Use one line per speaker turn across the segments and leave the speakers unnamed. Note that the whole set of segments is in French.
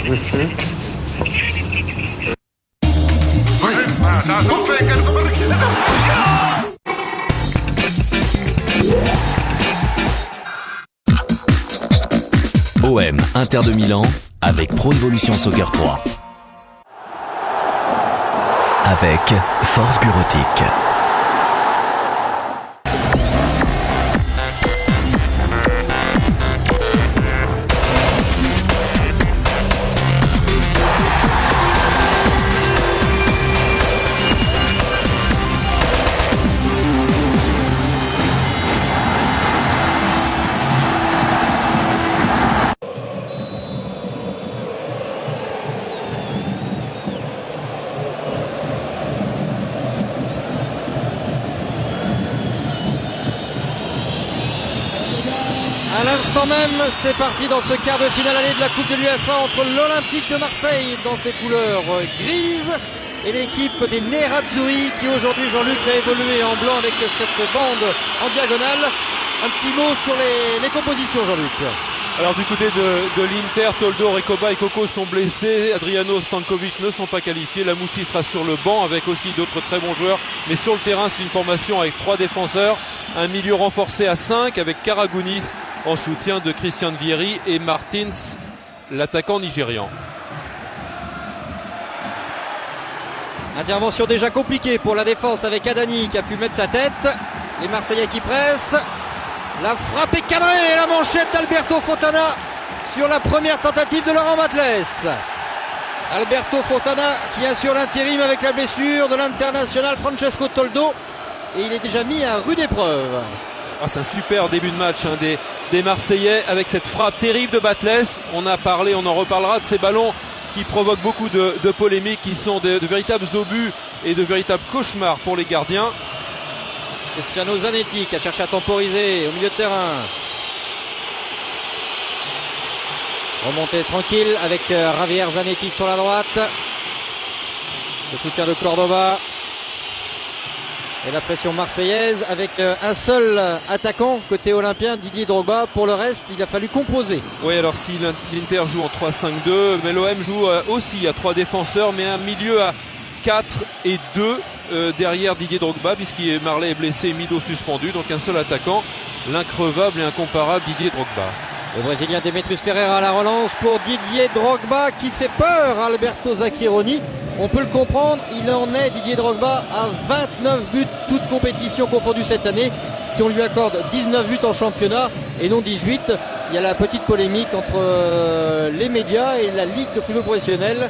OM Inter de Milan avec Pro Evolution Soccer 3. Avec Force Bureautique.
À l'instant même, c'est parti dans ce quart de finale allée de la Coupe de l'UEFA entre l'Olympique de Marseille dans ses couleurs grises et l'équipe des Nerazzurri qui aujourd'hui, Jean-Luc, va évoluer en blanc avec cette bande en diagonale. Un petit mot sur les compositions, Jean-Luc.
Alors du côté de l'Inter, Toldo, Recoba et Coco sont blessés. Adriano, Stankovic ne sont pas qualifiés. Lamouchi sera sur le banc avec aussi d'autres très bons joueurs. Mais sur le terrain, c'est une formation avec 3 défenseurs. Un milieu renforcé à 5 avec Karagounis en soutien de Christian Vieri et Martins, l'attaquant nigérian.
Intervention déjà compliquée pour la défense avec Adani qui a pu mettre sa tête. Les Marseillais qui pressent. La frappe est cadrée et la manchette d'Alberto Fontana sur la première tentative de Laurent Batles. Alberto Fontana qui assure l'intérim avec la blessure de l'international Francesco Toldo. Et il est déjà mis à rude épreuve.
C'est un super début de match des Marseillais avec cette frappe terrible de Batles. On a parlé, on en reparlera de ces ballons qui provoquent beaucoup de polémiques, qui sont de véritables obus et de véritables cauchemars pour les gardiens.
Cristiano Zanetti qui a cherché à temporiser au milieu de terrain. Remontée tranquille avec Javier Zanetti sur la droite. Le soutien de Cordoba. Et la pression marseillaise avec un seul attaquant côté olympien, Didier Drogba. Pour le reste, il a fallu composer.
Oui, alors si l'Inter joue en 3-5-2, mais l'OM joue aussi à 3 défenseurs, mais un milieu à 4 et 2 derrière Didier Drogba, puisqu'il Marley est blessé et Mido suspendu. Donc un seul attaquant, l'increvable et incomparable Didier Drogba.
Le Brésilien Demetrius Ferreira à la relance pour Didier Drogba qui fait peur à Alberto Zaccheroni. On peut le comprendre, il en est Didier Drogba à 29 buts, toutes compétitions confondues cette année. Si on lui accorde 19 buts en championnat et non 18, il y a la petite polémique entre les médias et la Ligue de football professionnel.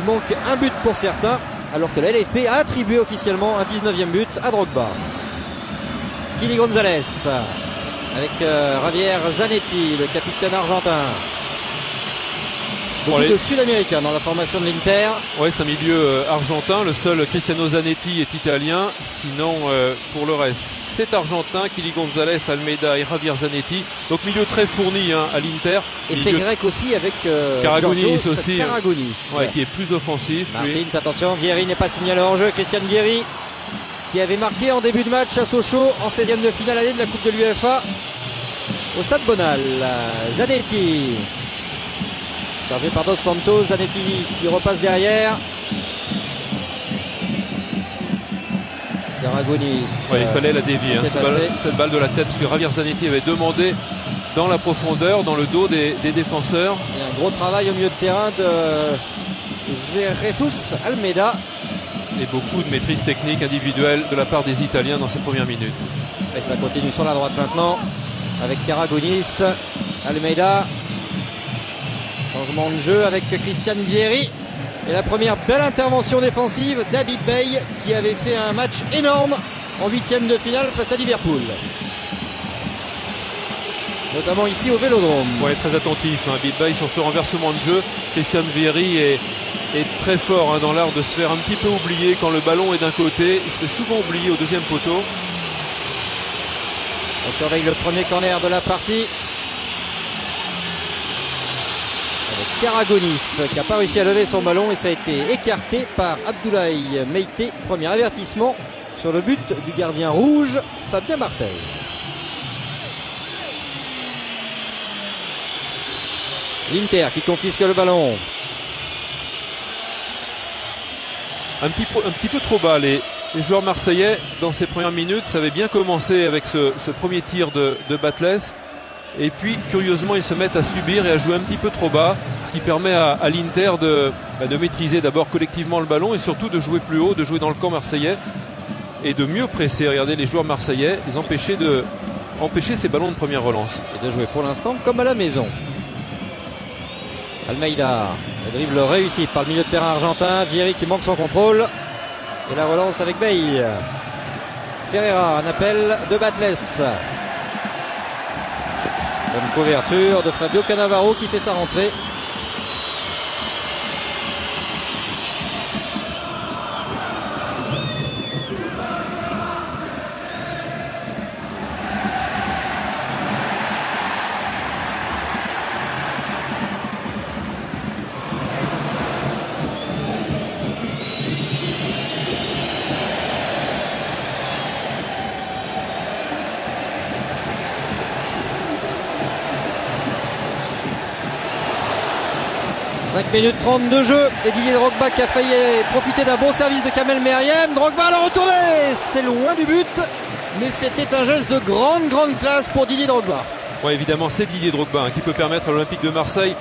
Il manque un but pour certains, alors que la LFP a attribué officiellement un 19e but à Drogba. Kili Gonzalez avec Javier Zanetti, le capitaine argentin. Beaucoup de Sud-Américains dans la formation de l'Inter.
Oui, c'est un milieu argentin. Le seul Cristiano Zanetti est italien. Sinon, pour le reste, c'est argentin. Kili Gonzalez, Almeida et Javier Zanetti. Donc milieu très fourni à l'Inter.
Et c'est grec aussi avec
Karagounis aussi.
Karagounis.
Ouais, qui est plus offensif.
Martins, attention, Vieri n'est pas signalé hors jeu. Christian Vieri qui avait marqué en début de match à Sochaux en 16e de finale allée de la Coupe de l'UEFA au Stade Bonal. Zanetti chargé par Dos Santos, Zanetti qui repasse derrière. Karagounis.
Il fallait la dévier, cette balle de la tête, parce que Javier Zanetti avait demandé dans la profondeur, dans le dos des défenseurs.
Il y a un gros travail au milieu de terrain de Jesus Almeida.
Et beaucoup de maîtrise technique individuelle de la part des Italiens dans ces premières minutes.
Et ça continue sur la droite maintenant avec Karagounis, Almeida. Changement de jeu avec Christian Vieri. Et la première belle intervention défensive d'Habib Bey qui avait fait un match énorme en 8e de finale face à Liverpool. Notamment ici au Vélodrome.
Oui, très attentif, Habib Bey sur ce renversement de jeu. Christian Vieri est très fort dans l'art de se faire un petit peu oublier quand le ballon est d'un côté. Il se fait souvent oublier au deuxième poteau.
On surveille le premier corner de la partie. Karagounis qui n'a pas réussi à lever son ballon et ça a été écarté par Abdoulaye Meïté. Premier avertissement sur le but du gardien rouge Fabien Barthez. L'Inter qui confisque le ballon.
Un petit peu trop bas les joueurs marseillais dans ces premières minutes. Ça avait bien commencé avec ce premier tir de Batles. Et puis curieusement ils se mettent à subir et à jouer un petit peu trop bas, ce qui permet à l'Inter de maîtriser d'abord collectivement le ballon et surtout de jouer plus haut, de jouer dans le camp marseillais et de mieux presser. Regardez les joueurs marseillais, ils empêcher ces ballons de première relance.
Et de jouer pour l'instant comme à la maison. Almeida, le dribble réussi par le milieu de terrain argentin. Vieri qui manque son contrôle. Et la relance avec Bay. Ferreira, un appel de Batles. Bonne couverture de Fabio Cannavaro qui fait sa rentrée. Minute 30 de jeu et Didier Drogba qui a failli profiter d'un bon service de Kamel Meriem. Drogba l'a retourné, c'est loin du but, mais c'était un geste de grande classe pour Didier Drogba.
Ouais, évidemment c'est Didier Drogba qui peut permettre à l'Olympique de Marseille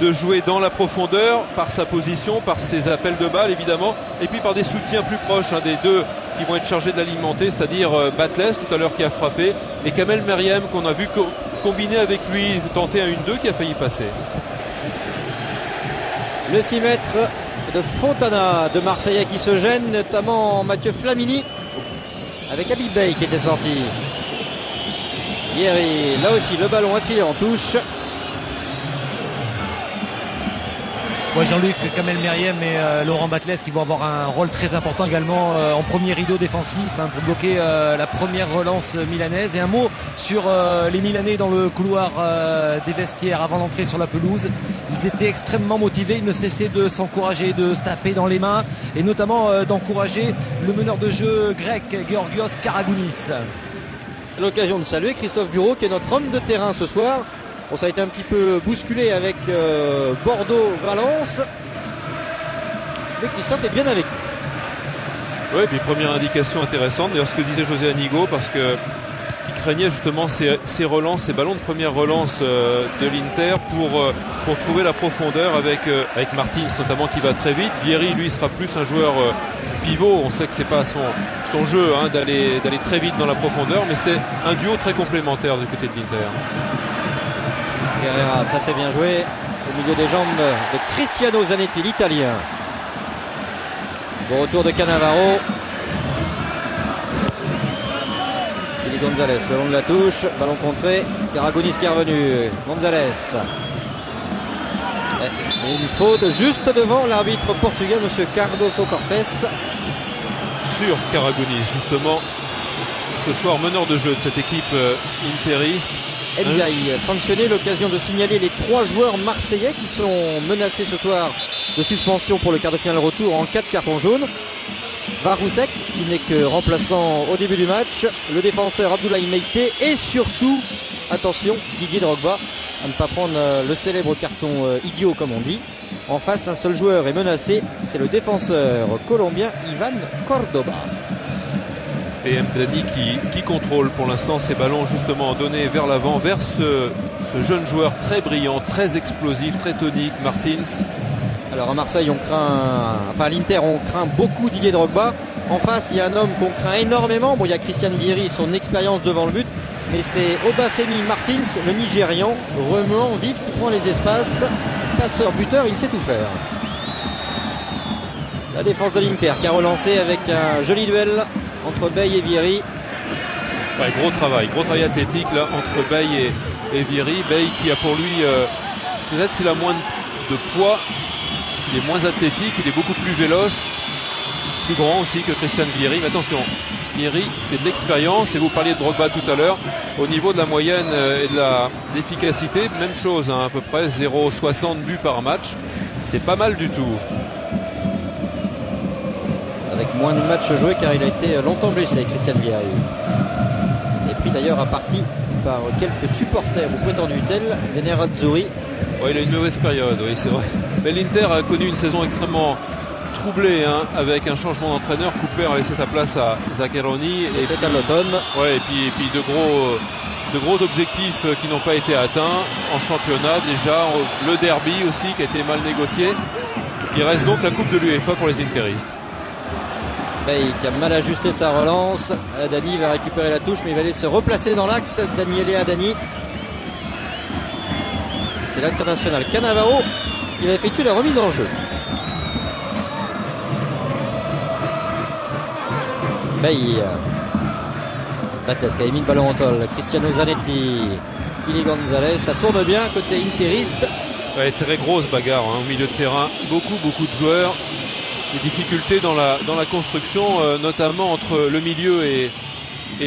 de jouer dans la profondeur par sa position, par ses appels de balle évidemment, et puis par des soutiens plus proches des deux qui vont être chargés de l'alimenter, c'est-à-dire Batles tout à l'heure qui a frappé et Kamel Meriem qu'on a vu combiner avec lui, tenter un 1-2 qui a failli passer.
Le 6 mètres de Fontana de Marseillais qui se gêne, notamment Mathieu Flamini avec Habib Bey qui était sorti. Vieri, là aussi le ballon a filé en touche.
Ouais, Jean-Luc, Kamel Meriem et Laurent Batles qui vont avoir un rôle très important également en premier rideau défensif pour bloquer la première relance milanaise. Et un mot sur les Milanais dans le couloir des vestiaires avant l'entrée sur la pelouse. Ils étaient extrêmement motivés, ils ne cessaient de s'encourager, de se taper dans les mains et notamment d'encourager le meneur de jeu grec Georgios Karagounis.
L'occasion de saluer Christophe Bureau qui est notre homme de terrain ce soir. Bon, ça a été un petit peu bousculé avec Bordeaux-Valence. Mais Christophe est bien avec nous.
Oui, puis première indication intéressante. D'ailleurs, ce que disait José Anigo, parce que qui craignait justement ces relances, ces ballons de première relance de l'Inter pour trouver la profondeur avec Martins notamment qui va très vite. Vieri, lui, sera plus un joueur pivot. On sait que c'est pas son jeu d'aller très vite dans la profondeur, mais c'est un duo très complémentaire du côté de l'Inter.
Ferreira, ça c'est bien joué au milieu des jambes de Cristiano Zanetti, l'Italien. Bon retour de Cannavaro. Kili Gonzalez, le long de la touche, ballon contré. Karagounis qui est revenu. Gonzalez. Et une faute juste devant l'arbitre portugais, monsieur Cardoso Cortés.
Sur Karagounis, justement, ce soir meneur de jeu de cette équipe interiste.
Ndiaye sanctionné, l'occasion de signaler les 3 joueurs marseillais qui sont menacés ce soir de suspension pour le quart de finale retour en cas de carton jaune. Varousek qui n'est que remplaçant au début du match, le défenseur Abdoulaye Meïté et surtout, attention, Didier Drogba à ne pas prendre le célèbre carton idiot comme on dit. En face, un seul joueur est menacé, c'est le défenseur colombien Ivan Cordoba.
Et Mdani qui contrôle pour l'instant ces ballons justement donnés vers l'avant, vers ce jeune joueur très brillant, très explosif, très tonique, Martins.
Alors à Marseille à l'Inter on craint beaucoup Didier Drogba. En face il y a un homme qu'on craint énormément. Bon, il y a Christian Vieri, son expérience devant le but, mais c'est Obafemi Martins, le Nigérian, remuant vif qui prend les espaces. Passeur, buteur, il sait tout faire. La défense de l'Inter qui a relancé avec un joli duel entre Bay et Vieri.
Ouais, gros travail athlétique là entre Bay et Vieri. Bay qui a pour lui peut-être s'il a moins de poids, s'il est moins athlétique, il est beaucoup plus véloce, plus grand aussi que Christian Vieri. Mais attention, Vieri c'est de l'expérience et vous parliez de Drogba tout à l'heure. Au niveau de la moyenne et de l'efficacité, même chose à peu près 0,60 buts par match. C'est pas mal du tout.
Avec moins de matchs joués car il a été longtemps blessé, Christian Vieri. Et puis d'ailleurs à partie par quelques supporters ou prétendus tels des Nerazzurri
Ouais, il a une mauvaise période, oui, c'est vrai. Mais l'Inter a connu une saison extrêmement troublée, hein, avec un changement d'entraîneur. Cooper a laissé sa place à Zaccheroni.
C'était à l'automne.
Ouais, et puis de gros objectifs qui n'ont pas été atteints en championnat. Déjà, le derby aussi qui a été mal négocié. Il reste donc la Coupe de l'UEFA pour les Interistes.
Bay qui a mal ajusté sa relance. Adani va récupérer la touche, mais il va aller se replacer dans l'axe. Daniele Adani. C'est l'international Cannavaro qui va effectuer la remise en jeu. Bay. Batles qui a mis le ballon au sol. Cristiano Zanetti. Kili Gonzalez. Ça tourne bien côté interiste.
Ouais, très grosse bagarre, hein, au milieu de terrain. Beaucoup de joueurs. Des difficultés dans la construction, notamment entre le milieu et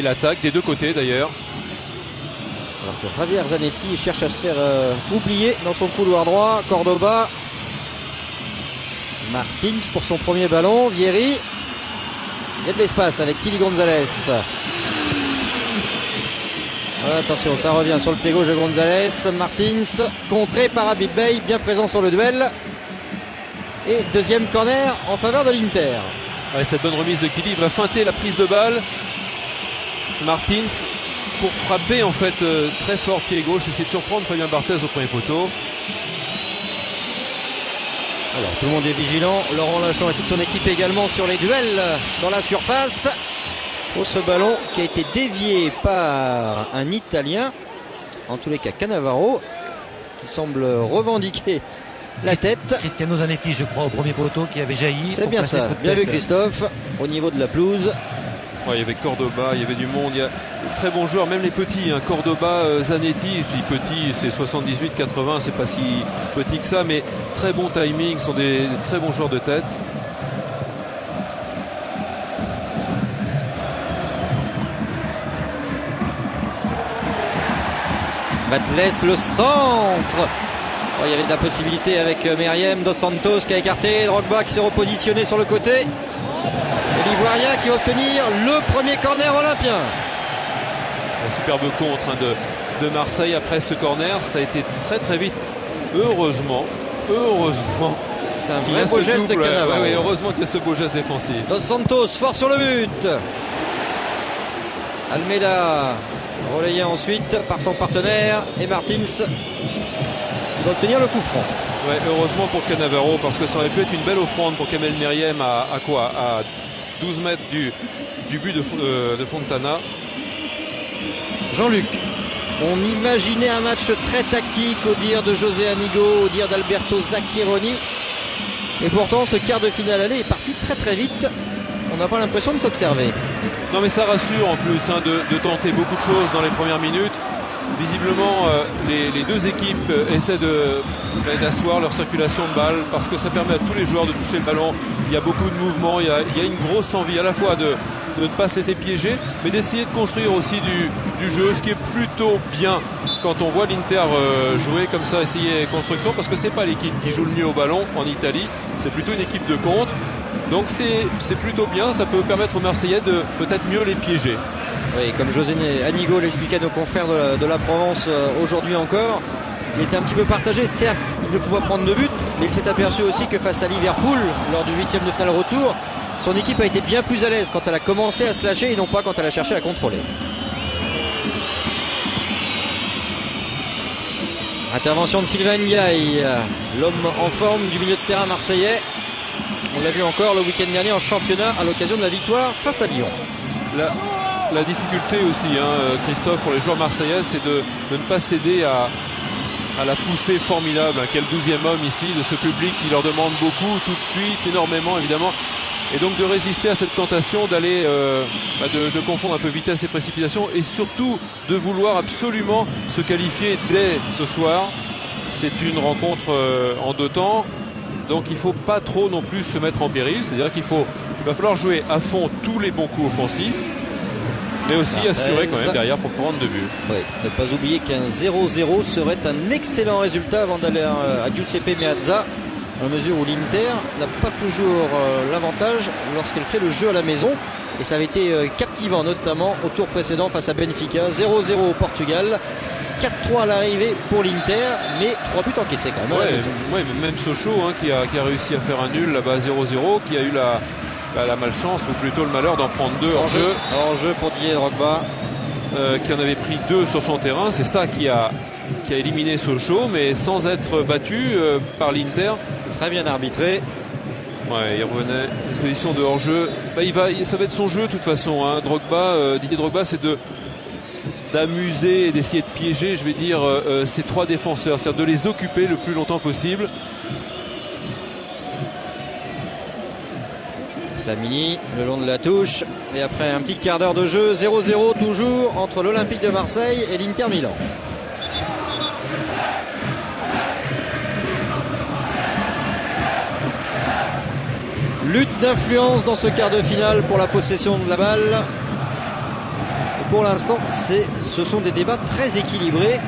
l'attaque, des deux côtés d'ailleurs.
Alors que Javier Zanetti cherche à se faire oublier dans son couloir droit. Cordoba. Martins pour son premier ballon. Vieri. Il y a de l'espace avec Kili Gonzalez. Attention, ça revient sur le pied gauche de Gonzalez. Martins, contré par Habib Bey, bien présent sur le duel. Et deuxième corner en faveur de l'Inter.
Ouais, cette bonne remise de Kili va feinter la prise de balle. Martins pour frapper en fait très fort pied gauche, essayer de surprendre Fabien Barthez au premier poteau.
Alors tout le monde est vigilant. Laurent Lachon et toute son équipe également sur les duels dans la surface. Oh, ce ballon qui a été dévié par un Italien, en tous les cas Cannavaro, qui semble revendiquer la tête.
Cristiano Zanetti, je crois, au premier poteau qui avait jailli.
C'est bien ça, bien vu Christophe, au niveau de la pelouse.
Ouais, il y avait Cordoba, il y avait du monde, il y a de très bons joueurs, même les petits, hein. Cordoba, Zanetti, je dis petit, c'est 78-80, c'est pas si petit que ça, mais très bon timing, sont des très bons joueurs de tête.
Batles, le centre. Oh, il y avait de la possibilité avec Meriem, Dos Santos qui a écarté, Drogba qui s'est repositionné sur le côté. Et l'Ivoirien qui va obtenir le premier corner olympien.
Un superbe contre, hein, de Marseille après ce corner. Ça a été très vite. Heureusement.
C'est un vrai beau geste de Cannavaro.
Oui, heureusement qu'il y a ce beau geste défensif.
Dos Santos, fort sur le but. Almeida, relayé ensuite par son partenaire. Et Martins qui va obtenir le coup franc.
Ouais, heureusement pour Cannavaro, parce que ça aurait pu être une belle offrande pour Kamel Meriem à 12 mètres du but de Fontana.
Jean-Luc, on imaginait un match très tactique au dire de José Anigo, au dire d'Alberto Zaccheroni. Et pourtant, ce quart de finale aller est parti très vite. On n'a pas l'impression de s'observer.
Non, mais ça rassure en plus, hein, de tenter beaucoup de choses dans les premières minutes. Visiblement, les deux équipes essaient d'asseoir leur circulation de balle, parce que ça permet à tous les joueurs de toucher le ballon. Il y a beaucoup de mouvements, il y a une grosse envie à la fois de ne pas se laisser piéger, mais d'essayer de construire aussi du jeu, ce qui est plutôt bien quand on voit l'Inter jouer comme ça, essayer construction, parce que c'est pas l'équipe qui joue le mieux au ballon en Italie, c'est plutôt une équipe de contre. Donc c'est plutôt bien, ça peut permettre aux Marseillais de peut-être mieux les piéger.
Oui, comme José Anigo l'expliquait à nos confrères de la Provence aujourd'hui encore, il était un petit peu partagé. Certes, il ne pouvait prendre de but, mais il s'est aperçu aussi que face à Liverpool, lors du 8e de finale retour, son équipe a été bien plus à l'aise quand elle a commencé à se lâcher et non pas quand elle a cherché à contrôler. Intervention de Sylvain Ndiaye, l'homme en forme du milieu de terrain marseillais. On l'a vu encore le week-end dernier en championnat à l'occasion de la victoire face à Lyon.
La difficulté aussi, hein, Christophe, pour les joueurs marseillais, c'est de ne pas céder à la poussée formidable, hein, qu'est le 12e homme ici, de ce public qui leur demande beaucoup, tout de suite, énormément évidemment. Et donc de résister à cette tentation d'aller de confondre un peu vitesse et précipitation, et surtout de vouloir absolument se qualifier dès ce soir. C'est une rencontre en deux temps, donc il ne faut pas trop non plus se mettre en péril, c'est-à-dire qu'il va falloir jouer à fond tous les bons coups offensifs, mais aussi assurer quand même derrière pour prendre de but.
Oui, ne pas oublier qu'un 0-0 serait un excellent résultat avant d'aller à Giuseppe Meazza, dans la mesure où l'Inter n'a pas toujours l'avantage lorsqu'elle fait le jeu à la maison. Et ça avait été captivant, notamment au tour précédent face à Benfica. 0-0 au Portugal. 4-3 à l'arrivée pour l'Inter, mais 3 buts encaissés quand même.
Ouais, mais même Sochaux qui a réussi à faire un nul là-bas à 0-0, qui a eu la malchance ou plutôt le malheur d'en prendre 2 hors jeu.
Hors jeu pour Didier Drogba.
Qui en avait pris 2 sur son terrain. C'est ça qui a éliminé Sochaux, mais sans être battu par l'Inter.
Très bien arbitré.
Ouais, il revenait une position de hors-jeu. Ça va être son jeu de toute façon. Didier Drogba, c'est d'amuser et d'essayer de piéger, je vais dire, ces 3 défenseurs, c'est-à-dire de les occuper le plus longtemps possible.
Flamini le long de la touche, et après un petit quart d'heure de jeu, 0-0 toujours entre l'Olympique de Marseille et l'Inter Milan. Lutte d'influence dans ce quart de finale pour la possession de la balle. Et pour l'instant, ce sont des débats très équilibrés,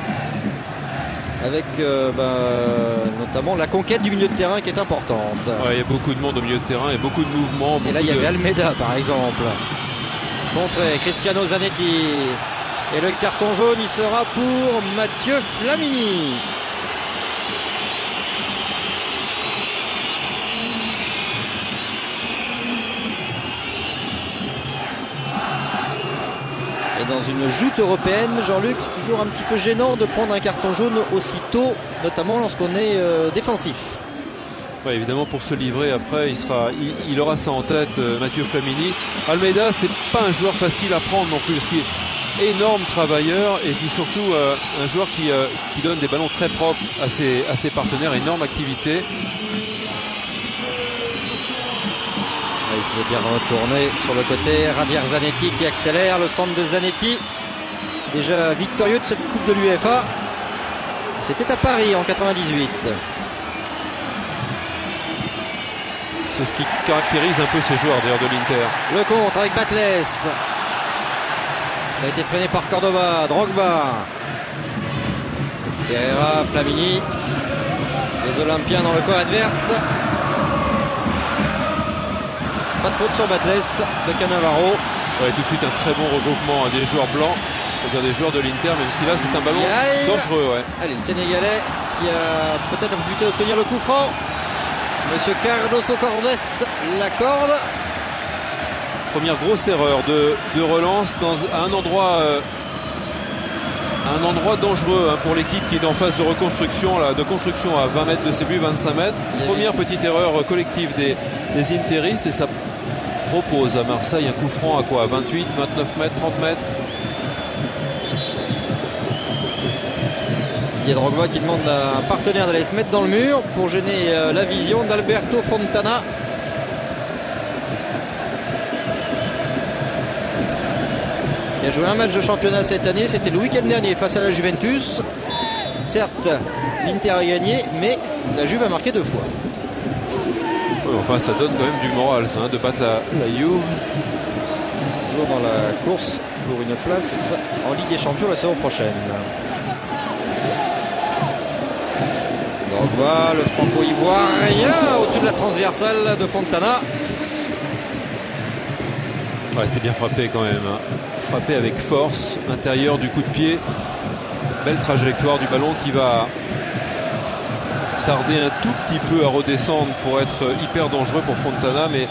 avec notamment la conquête du milieu de terrain qui est importante.
Ouais, il y a beaucoup de monde au milieu de terrain et beaucoup de mouvements.
Et là, il y avait Almeida par exemple. Contré, Cristiano Zanetti. Et le carton jaune, il sera pour Mathieu Flamini. Et dans une joute européenne, Jean-Luc, c'est toujours un petit peu gênant de prendre un carton jaune aussitôt, notamment lorsqu'on est défensif.
Ouais, évidemment, pour se livrer après, il aura ça en tête, Mathieu Flamini. Almeida, c'est pas un joueur facile à prendre non plus, parce qu'il est énorme travailleur, et puis surtout un joueur qui donne des ballons très propres à ses partenaires, énorme activité.
Il s'est bien retourné sur le côté. Javier Zanetti qui accélère. Le centre de Zanetti, déjà victorieux de cette Coupe de l'UEFA. C'était à Paris en 98.
C'est ce qui caractérise un peu ces joueurs d'ailleurs de l'Inter.
Le contre avec Batles. Ça a été freiné par Córdoba. Drogba. Ferreira, Flamini. Les Olympiens dans le camp adverse. Pas de faute sur Batles de Cannavaro.
Ouais, tout de suite un très bon regroupement des joueurs blancs, c'est-à-dire des joueurs de l'Inter, même si là c'est un ballon dangereux. Ouais.
Allez, le Sénégalais qui a peut-être la possibilité d'obtenir le coup franc. Monsieur Cardoso Cordes l'accorde.
Première grosse erreur de relance à un endroit dangereux pour l'équipe qui est en phase de reconstruction, de construction à 20 mètres de ses buts, 25 mètres. Première petite erreur collective des interistes, et ça propose à Marseille un coup franc à quoi, 28, 29 mètres, 30 mètres.
Il y a Drogba qui demande à un partenaire d'aller se mettre dans le mur pour gêner la vision d'Alberto Fontana. Il a joué un match de championnat cette année, c'était le week-end dernier face à la Juventus. Certes, l'Inter a gagné, mais la Juve a marqué 2 fois.
Oui, enfin, ça donne quand même du moral, ça, de battre la Juve.
Toujours dans la course pour une place en Ligue des Champions la saison prochaine. Drogba, le franco-ivoirien au-dessus de la transversale de Fontana.
Ouais, c'était bien frappé quand même. Frappé avec force, intérieur du coup de pied. Belle trajectoire du ballon qui va tarder un tout petit peu à redescendre pour être hyper dangereux pour Fontana, mais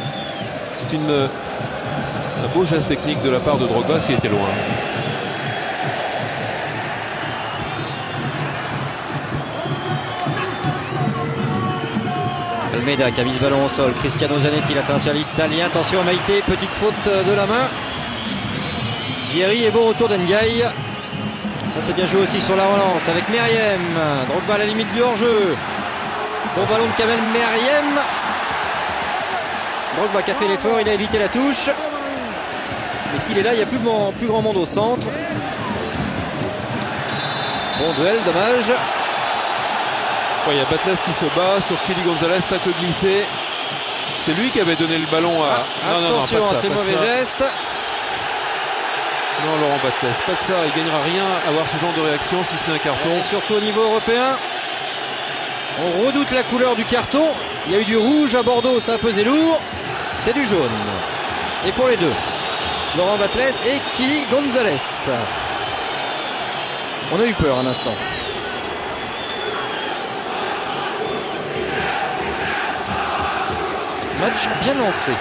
c'est un beau geste technique de la part de Drogba, qui était loin.
Almeida qui a mis le ballon au sol. Cristiano Zanetti, l'international italien. Attention à Maïté, petite faute de la main. Vieri et bon retour d'Ndiaye. Ça c'est bien joué aussi sur la relance avec Meriem. Drogba à la limite du hors-jeu. Bon ballon de Kamel Meriem. Drogba qui a fait l'effort, il a évité la touche. Mais s'il est là, il n'y a plus grand monde au centre. Bon duel, dommage.
Il y a Batles qui se bat sur Kili Gonzalez, tacle glissé. C'est lui qui avait donné le ballon à...
attention à ces mauvais gestes.
Non, Laurent Batles, pas de ça. Il gagnera rien à avoir ce genre de réaction si ce n'est un carton.
Et surtout au niveau européen, on redoute la couleur du carton. Il y a eu du rouge à Bordeaux, ça a pesé lourd. C'est du jaune. Et pour les deux, Laurent Batles et Kili Gonzalez. On a eu peur un instant. Match bien lancé.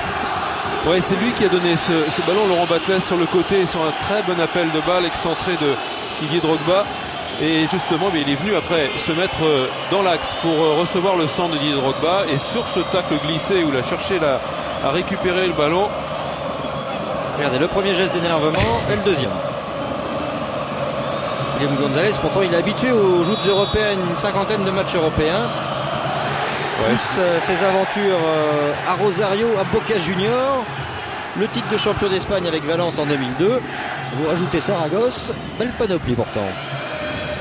Ouais, c'est lui qui a donné ce ballon, Laurent Batles, sur le côté, sur un très bon appel de balle excentré de Didier Drogba. Et justement, il est venu après se mettre dans l'axe pour recevoir le centre de Didier Drogba. Et sur ce tacle glissé où il a cherché à récupérer le ballon.
Regardez, le premier geste d'énervement et le deuxième. Kylian Gonzalez, pourtant il est habitué aux joutes européennes, une cinquantaine de matchs européens. Ouais. Plus ses aventures à Rosario, à Boca Junior, le titre de champion d'Espagne avec Valence en 2002. Vous rajoutez Saragosse, belle panoplie pourtant.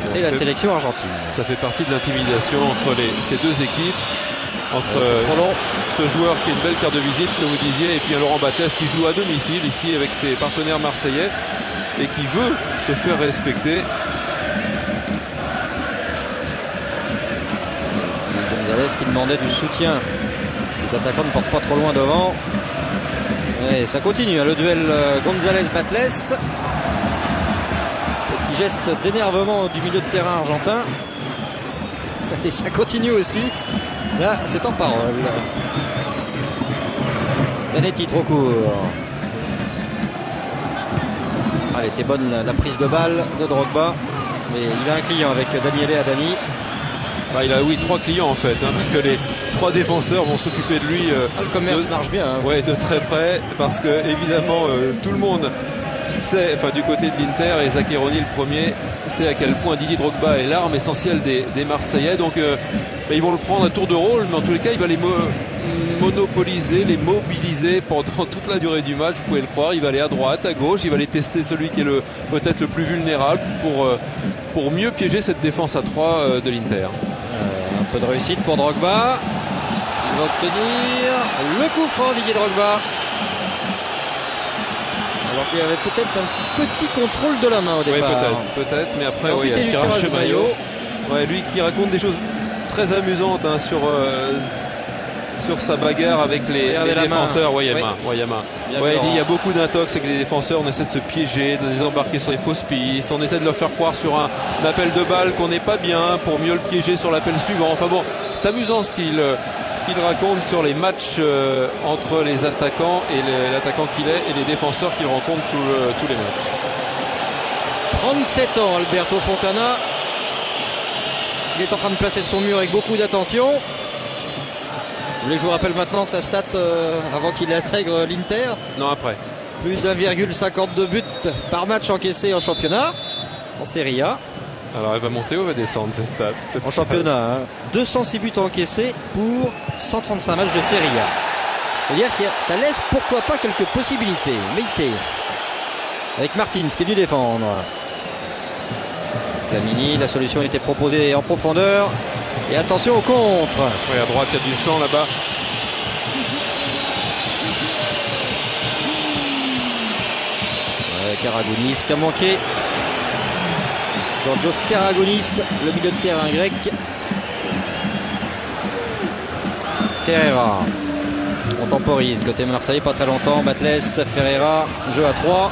Bon, et la sélection argentine.
Ça fait partie de l'intimidation entre ces deux équipes. Entre ce joueur qui est une belle carte de visite, comme vous disiez, et puis un Laurent Batles qui joue à domicile ici avec ses partenaires marseillais et qui veut se faire respecter.
Gonzalez qui demandait du soutien. Les attaquants ne portent pas trop loin devant. Et ça continue, hein, le duel Gonzalez-Batles. Petit geste d'énervement du milieu de terrain argentin. Et ça continue aussi. Là, c'est en parole. Zanetti trop court. Elle était bonne la prise de balle de Drogba. Mais il a un client avec Daniele Adani.
Il a trois clients en fait, hein, parce que les trois défenseurs vont s'occuper de lui.
Le commerce marche bien. Hein.
Ouais, de très près, parce que évidemment tout le monde sait, enfin du côté de l'Inter, et Zaccheroni le premier, sait à quel point Didier Drogba est l'arme essentielle des Marseillais. Donc ils vont le prendre à tour de rôle, mais en tous les cas il va les monopoliser, les mobiliser pendant toute la durée du match. Vous pouvez le croire, il va aller à droite, à gauche, il va aller tester celui qui est peut-être le plus vulnérable pour mieux piéger cette défense à 3 de l'Inter.
Un peu de réussite pour Drogba. Il va obtenir le coup franc, Didier Drogba. Alors qu'il y avait peut-être un petit contrôle de la main au départ.
Oui, peut-être, mais après, il tirage de maillot. Ouais, lui qui raconte des choses très amusantes hein, sur sa bagarre avec les défenseurs. Wayama. Il dit il y a beaucoup d'intox avec les défenseurs, on essaie de se piéger, de les embarquer sur les fausses pistes, on essaie de leur faire croire sur un appel de balle qu'on n'est pas bien pour mieux le piéger sur l'appel suivant. Enfin bon, c'est amusant ce qu'il raconte sur les matchs entre les attaquants et l'attaquant qu'il est et les défenseurs qu'il rencontre tous les matchs.
37 ans, Alberto Fontana. Il est en train de placer son mur avec beaucoup d'attention. Vous voulez que je vous rappelle maintenant sa stat avant qu'il intègre l'Inter?
Non, après.
Plus d'1,52 buts par match encaissé en championnat, en Serie A.
Alors elle va monter ou elle va descendre cette stat?
En championnat, hein. 206 buts encaissés pour 135 matchs de Serie A. C'est-à-dire que ça laisse pourquoi pas quelques possibilités. Meite avec Martins qui est venu défendre. Flamini, la solution était proposée en profondeur. Et attention au contre.
Oui, à droite, il y a du champ là-bas.
Karagounis qui a manqué. Georgios Karagounis, le milieu de terrain grec. Ferreira. On temporise côté Marseille, pas très longtemps. Batles, Ferreira, jeu à 3.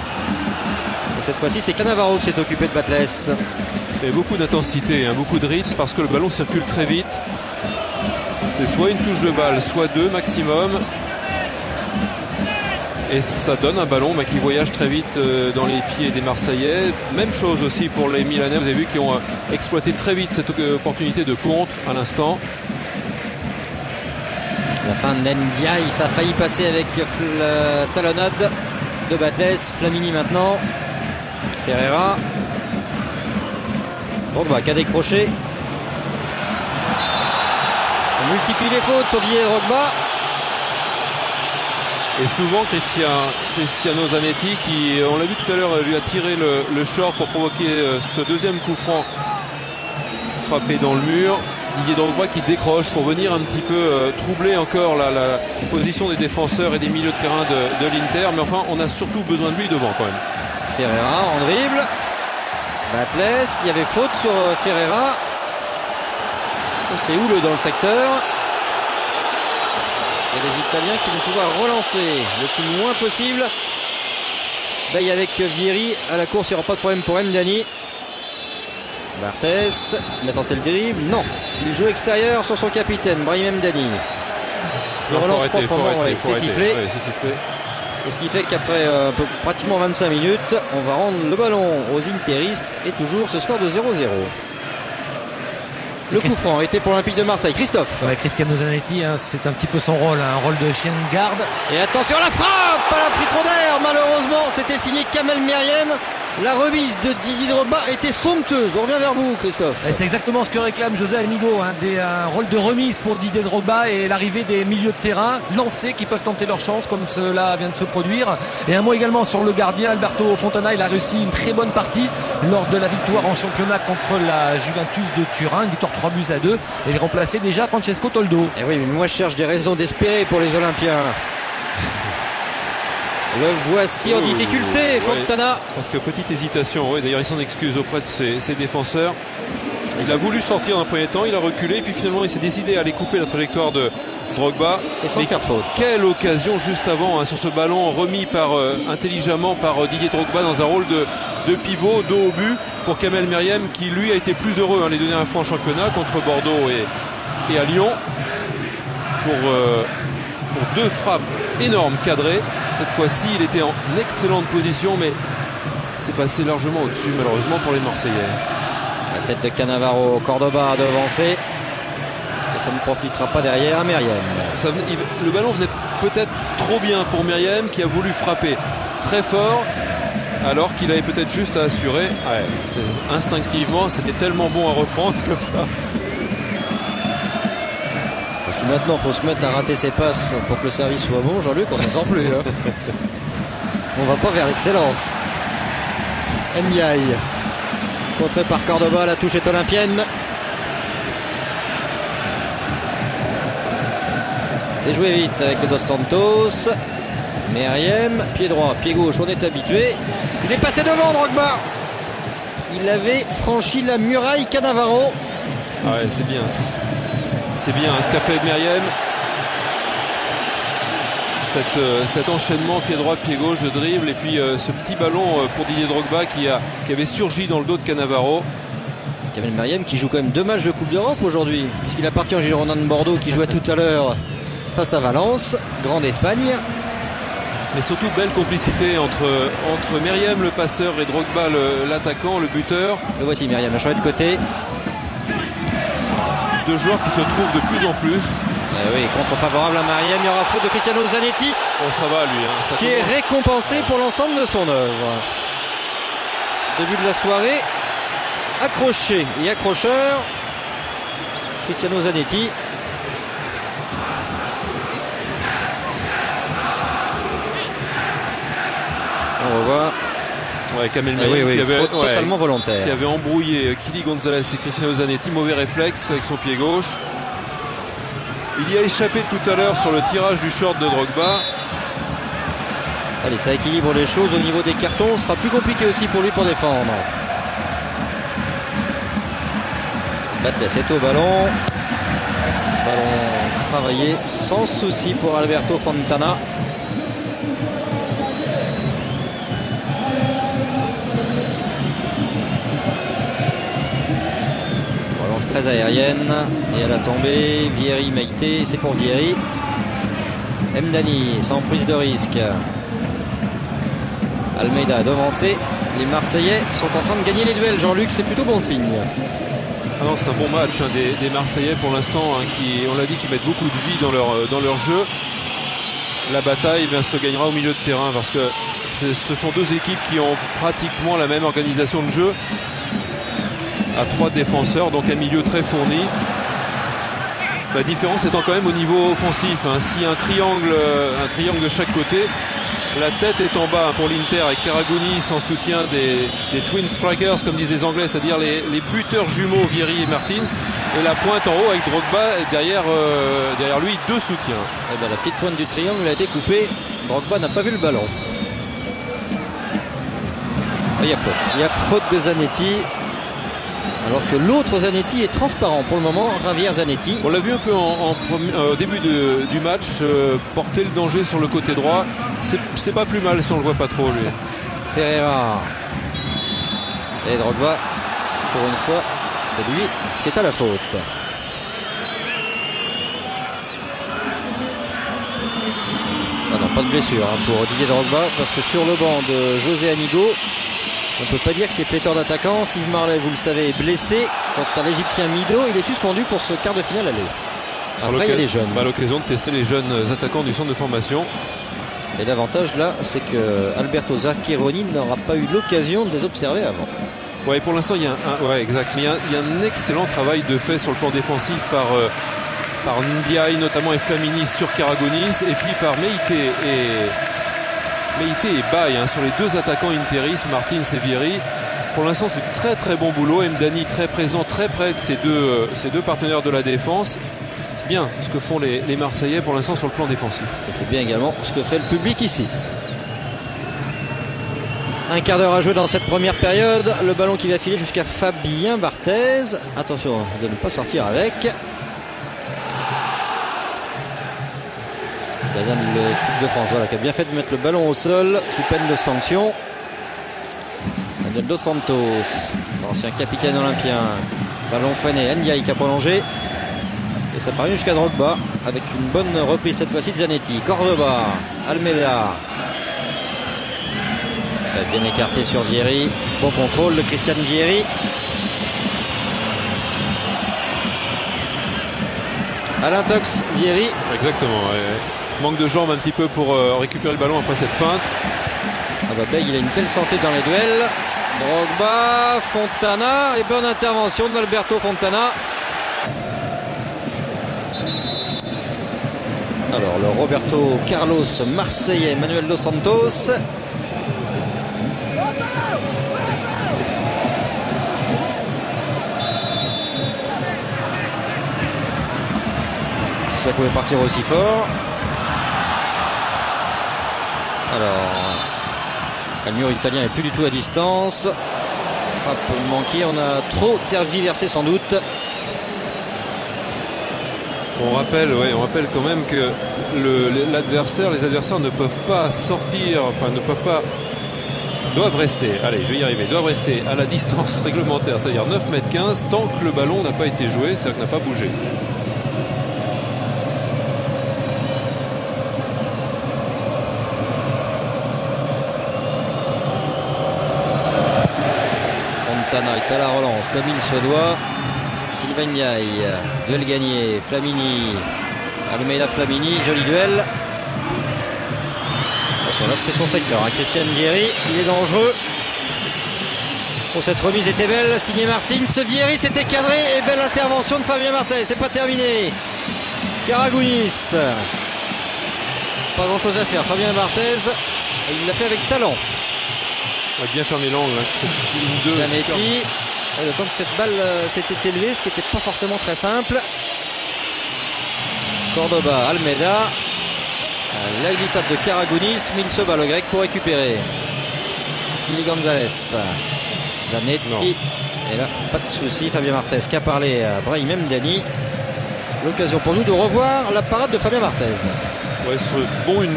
Et cette fois-ci, c'est Cannavaro qui s'est occupé de Batles.
Et beaucoup d'intensité, hein, beaucoup de rythme parce que le ballon circule très vite. C'est soit une touche de balle, soit deux maximum. Et ça donne un ballon qui voyage très vite dans les pieds des Marseillais. Même chose aussi pour les Milanais, vous avez vu, qui ont exploité très vite cette opportunité de contre à l'instant.
La fin de Ndiaye, ça a failli passer avec la talonnade de Batles. Flamini maintenant. Ferreira. Drogba qui a décroché. On multiplie les fautes sur Didier Drogba.
Et souvent Cristiano Zanetti qui, on l'a vu tout à l'heure, lui a tiré le short pour provoquer ce deuxième coup franc frappé dans le mur. Didier Drogba qui décroche pour venir un petit peu troubler encore la position des défenseurs et des milieux de terrain de l'Inter. Mais enfin, on a surtout besoin de lui devant quand même.
Ferreira en dribble. Batles, il y avait faute sur Ferreira. C'est Houle dans le secteur. Il y a les Italiens qui vont pouvoir relancer le plus loin possible. Baye avec Vieri à la course, il n'y aura pas de problème pour Mdani. Barthès, il a tenté le dribble, non. Il joue extérieur sur son capitaine, Brahim Mdani. Qui relance proprement, c'est sifflé.
Ouais, c'est sifflé.
Et ce qui fait qu'après pratiquement 25 minutes, on va rendre le ballon aux interistes et toujours ce score de 0-0. Le coup franc était pour l'Olympique de Marseille. Christophe.
Ouais, Cristiano Zanetti, hein, c'est un petit peu son rôle, un rôle de chien de garde.
Et attention la frappe, elle a pris trop d'air. Malheureusement, c'était signé Kamel Meriem. La remise de Didier Drogba était somptueuse. On revient vers vous, Christophe.
C'est exactement ce que réclame José Almigo, hein, un rôle de remise pour Didier Drogba et l'arrivée des milieux de terrain lancés qui peuvent tenter leur chance comme cela vient de se produire. Et un mot également sur le gardien Alberto Fontana. Il a réussi une très bonne partie lors de la victoire en championnat contre la Juventus de Turin, une victoire 3-2 et il remplaçait déjà Francesco Toldo.
Et oui, mais moi je cherche des raisons d'espérer pour les Olympiens. Le voici en difficulté, Fontana.
Parce que petite hésitation, d'ailleurs il s'en excuse auprès de ses défenseurs. Il a voulu sortir dans un premier temps, il a reculé, et puis finalement il s'est décidé à aller couper la trajectoire de Drogba.
Et sans faire faute.
Quelle occasion juste avant sur ce ballon remis intelligemment par Didier Drogba dans un rôle de pivot, dos au but pour Kamel Meriem qui lui a été plus heureux les deux dernières fois en championnat contre Bordeaux et à Lyon pour deux frappes énormes cadrées. Cette fois-ci il était en excellente position mais c'est passé largement au-dessus malheureusement pour les Marseillais.
La tête de Cannavaro, Cordoba a devancé et ça ne profitera pas derrière à Meriem.
Le ballon venait peut-être trop bien pour Meriem qui a voulu frapper très fort alors qu'il avait peut-être juste à assurer. Instinctivement c'était tellement bon à reprendre comme ça.
Et si maintenant il faut se mettre à rater ses passes pour que le service soit bon, Jean-Luc, on s'en sent plus. Hein. On va pas vers l'excellence. Ndiaye. Contré par Cordoba, la touche est olympienne. C'est joué vite avec Dos Santos. Meriem, pied droit, pied gauche, on est habitué. Il est passé devant Drogba. Il avait franchi la muraille Cannavaro.
C'est bien. C'est bien ce qu'a fait Meriem. Cet enchaînement pied droit, pied gauche de dribble et puis ce petit ballon pour Didier Drogba qui avait surgi dans le dos de Cannavaro.
Kamel Meriem qui joue quand même 2 matchs de Coupe d'Europe aujourd'hui puisqu'il appartient au Girondins de Bordeaux qui jouait tout à l'heure face à Valence, Grande Espagne.
Mais surtout belle complicité entre Meriem le passeur et Drogba l'attaquant, le buteur.
Le voici Meriem a changé de côté.
Deux joueurs qui se trouvent de plus en plus.
Oui, contre favorable à Meriem, il y aura faute de Cristiano Zanetti.
Ça va lui. Ça
qui est récompensé pour l'ensemble de son œuvre. Début de la soirée, accroché et accrocheur. Cristiano Zanetti. On revoit.
Kamel Meriem
qui avait, totalement volontaire.
Qui avait embrouillé Kili Gonzalez et Cristiano Zanetti. Mauvais réflexe avec son pied gauche. Il y a échappé tout à l'heure sur le tirage du short de Drogba.
Allez, ça équilibre les choses au niveau des cartons. Ce sera plus compliqué aussi pour lui pour défendre. Batles est au ballon. Ballon travaillé sans souci pour Alberto Fontana. Très aérienne et à la tombée Vieri Meite, c'est pour Vieri. Mdani sans prise de risque. Almeida devancé. Les Marseillais sont en train de gagner les duels. Jean-Luc, c'est plutôt bon signe.
C'est un bon match des Marseillais pour l'instant qui, on l'a dit, qui mettent beaucoup de vie dans leur jeu. La bataille se gagnera au milieu de terrain parce que ce sont deux équipes qui ont pratiquement la même organisation de jeu. À 3 défenseurs, donc un milieu très fourni. La différence étant quand même au niveau offensif. Si un triangle de chaque côté, la tête est en bas pour l'Inter avec Karagounis en soutien des Twin Strikers comme disent les Anglais, c'est-à-dire les buteurs jumeaux Vieri et Martins, et la pointe en haut avec Drogba et derrière lui 2 soutiens.
La petite pointe du triangle a été coupée. Drogba n'a pas vu le ballon. Il y a faute de Zanetti. Alors que l'autre Zanetti est transparent pour le moment, Javier Zanetti.
On l'a vu un peu au début du match, porter le danger sur le côté droit. C'est pas plus mal si on le voit pas trop lui.
Ferreira et Drogba. pour une fois, c'est lui qui est à la faute. Ah non, pas de blessure pour Didier Drogba, parce que sur le banc de José Anigo, on peut pas dire qu'il y ait pléthore d'attaquants. Steve Marley, vous le savez, est blessé. Quant à l'Égyptien Mido, il est suspendu pour ce quart de finale aller. Après, il y a les jeunes.
À l'occasion de tester les jeunes attaquants du centre de formation.
Et l'avantage là, c'est que Alberto Zaccheroni n'aura pas eu l'occasion de les observer avant.
Ouais, pour l'instant, il y a exact. Mais il y a un excellent travail de fait sur le plan défensif par Ndiaye notamment et Flamini sur Karagounis, et puis par Meïté et Baye sur les deux attaquants interistes, Martins et Vieri. Pour l'instant, c'est très très bon boulot. Mdani très présent, très près de ces deux partenaires de la défense. C'est bien ce que font les Marseillais pour l'instant sur le plan défensif.
Et c'est bien également ce que fait le public ici. Un quart d'heure à jouer dans cette première période. Le ballon qui va filer jusqu'à Fabien Barthez. Attention de ne pas sortir avec. Gardien de l'équipe de France, voilà, qui a bien fait de mettre le ballon au sol sous peine de sanction. Daniel Dos Santos, l'ancien capitaine olympien. Ballon freiné, Ndiaye qui a prolongé. Et ça parvient jusqu'à Drogba avec une bonne reprise cette fois-ci de Zanetti. Cordoba, Almeida. Bien écarté sur Vieri. Bon contrôle de Christian Vieri. Alain Tox, Vieri.
Exactement. Ouais. Manque de jambes un petit peu pour récupérer le ballon après cette feinte.
Bey, il a une telle santé dans les duels. Drogba, Fontana, et bonne intervention d'Alberto Fontana. Alors le Roberto Carlos marseillais, Manuel Dos Santos. Si ça pouvait partir aussi fort. Alors, le mur italien n'est plus du tout à distance. Frappe manquée, on a trop tergiversé sans doute.
On rappelle quand même que les adversaires ne peuvent pas sortir, doivent rester, allez je vais y arriver, doivent rester à la distance réglementaire, c'est-à-dire 9,15 m tant que le ballon n'a pas été joué, c'est-à-dire qu'il n'a pas bougé.
Fontana est à la relance comme il se doit. Sylvain Ndiaye, duel gagné, Flamini, Almeida Flamini, joli duel. Attention, là c'est son secteur, Christian Vieri, il est dangereux. Oh, cette remise était belle, signé Martins, Vieri c'était cadré et belle intervention de Fabien Barthez, c'est pas terminé. Karagounis, pas grand chose à faire, Fabien Barthez, il l'a fait avec talent.
On a bien fermé l'angle,
Zanetti. Donc cette balle s'était élevée, ce qui n'était pas forcément très simple. Cordoba, Almeida. La glissade de Karagounis, mais il se bat le grec pour récupérer. Kili Gonzalez. Zanetti. Non. Et là, pas de souci. Fabien Barthez qui a parlé à Brahim Mdani. L'occasion pour nous de revoir la parade de Fabien Barthez.
Ouais, ce bon 1-2,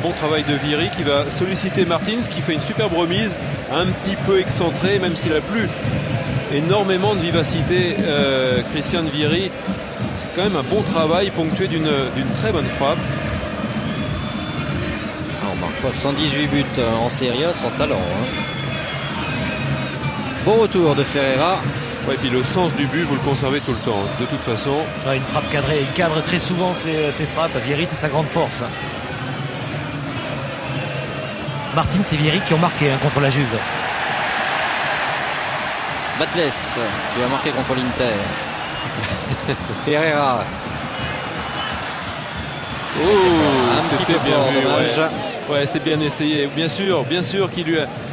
bon travail de Vieri qui va solliciter Martins qui fait une superbe remise, un petit peu excentré, même s'il a plus énormément de vivacité. Christian Vieri, c'est quand même un bon travail ponctué d'une très bonne frappe.
On marque pas 118 buts en Serie A sans talent. Bon retour de Ferreira.
Ouais, et puis le sens du but, vous le conservez tout le temps, de toute façon.
Ouais, une frappe cadrée, il cadre très souvent ses frappes. Vieri, c'est sa grande force. Martins et Vieri qui ont marqué contre la Juve.
Batles qui a marqué contre l'Inter. Ferreira.
Oh, c'était bien vu. Ouais, c'était bien essayé. Bien sûr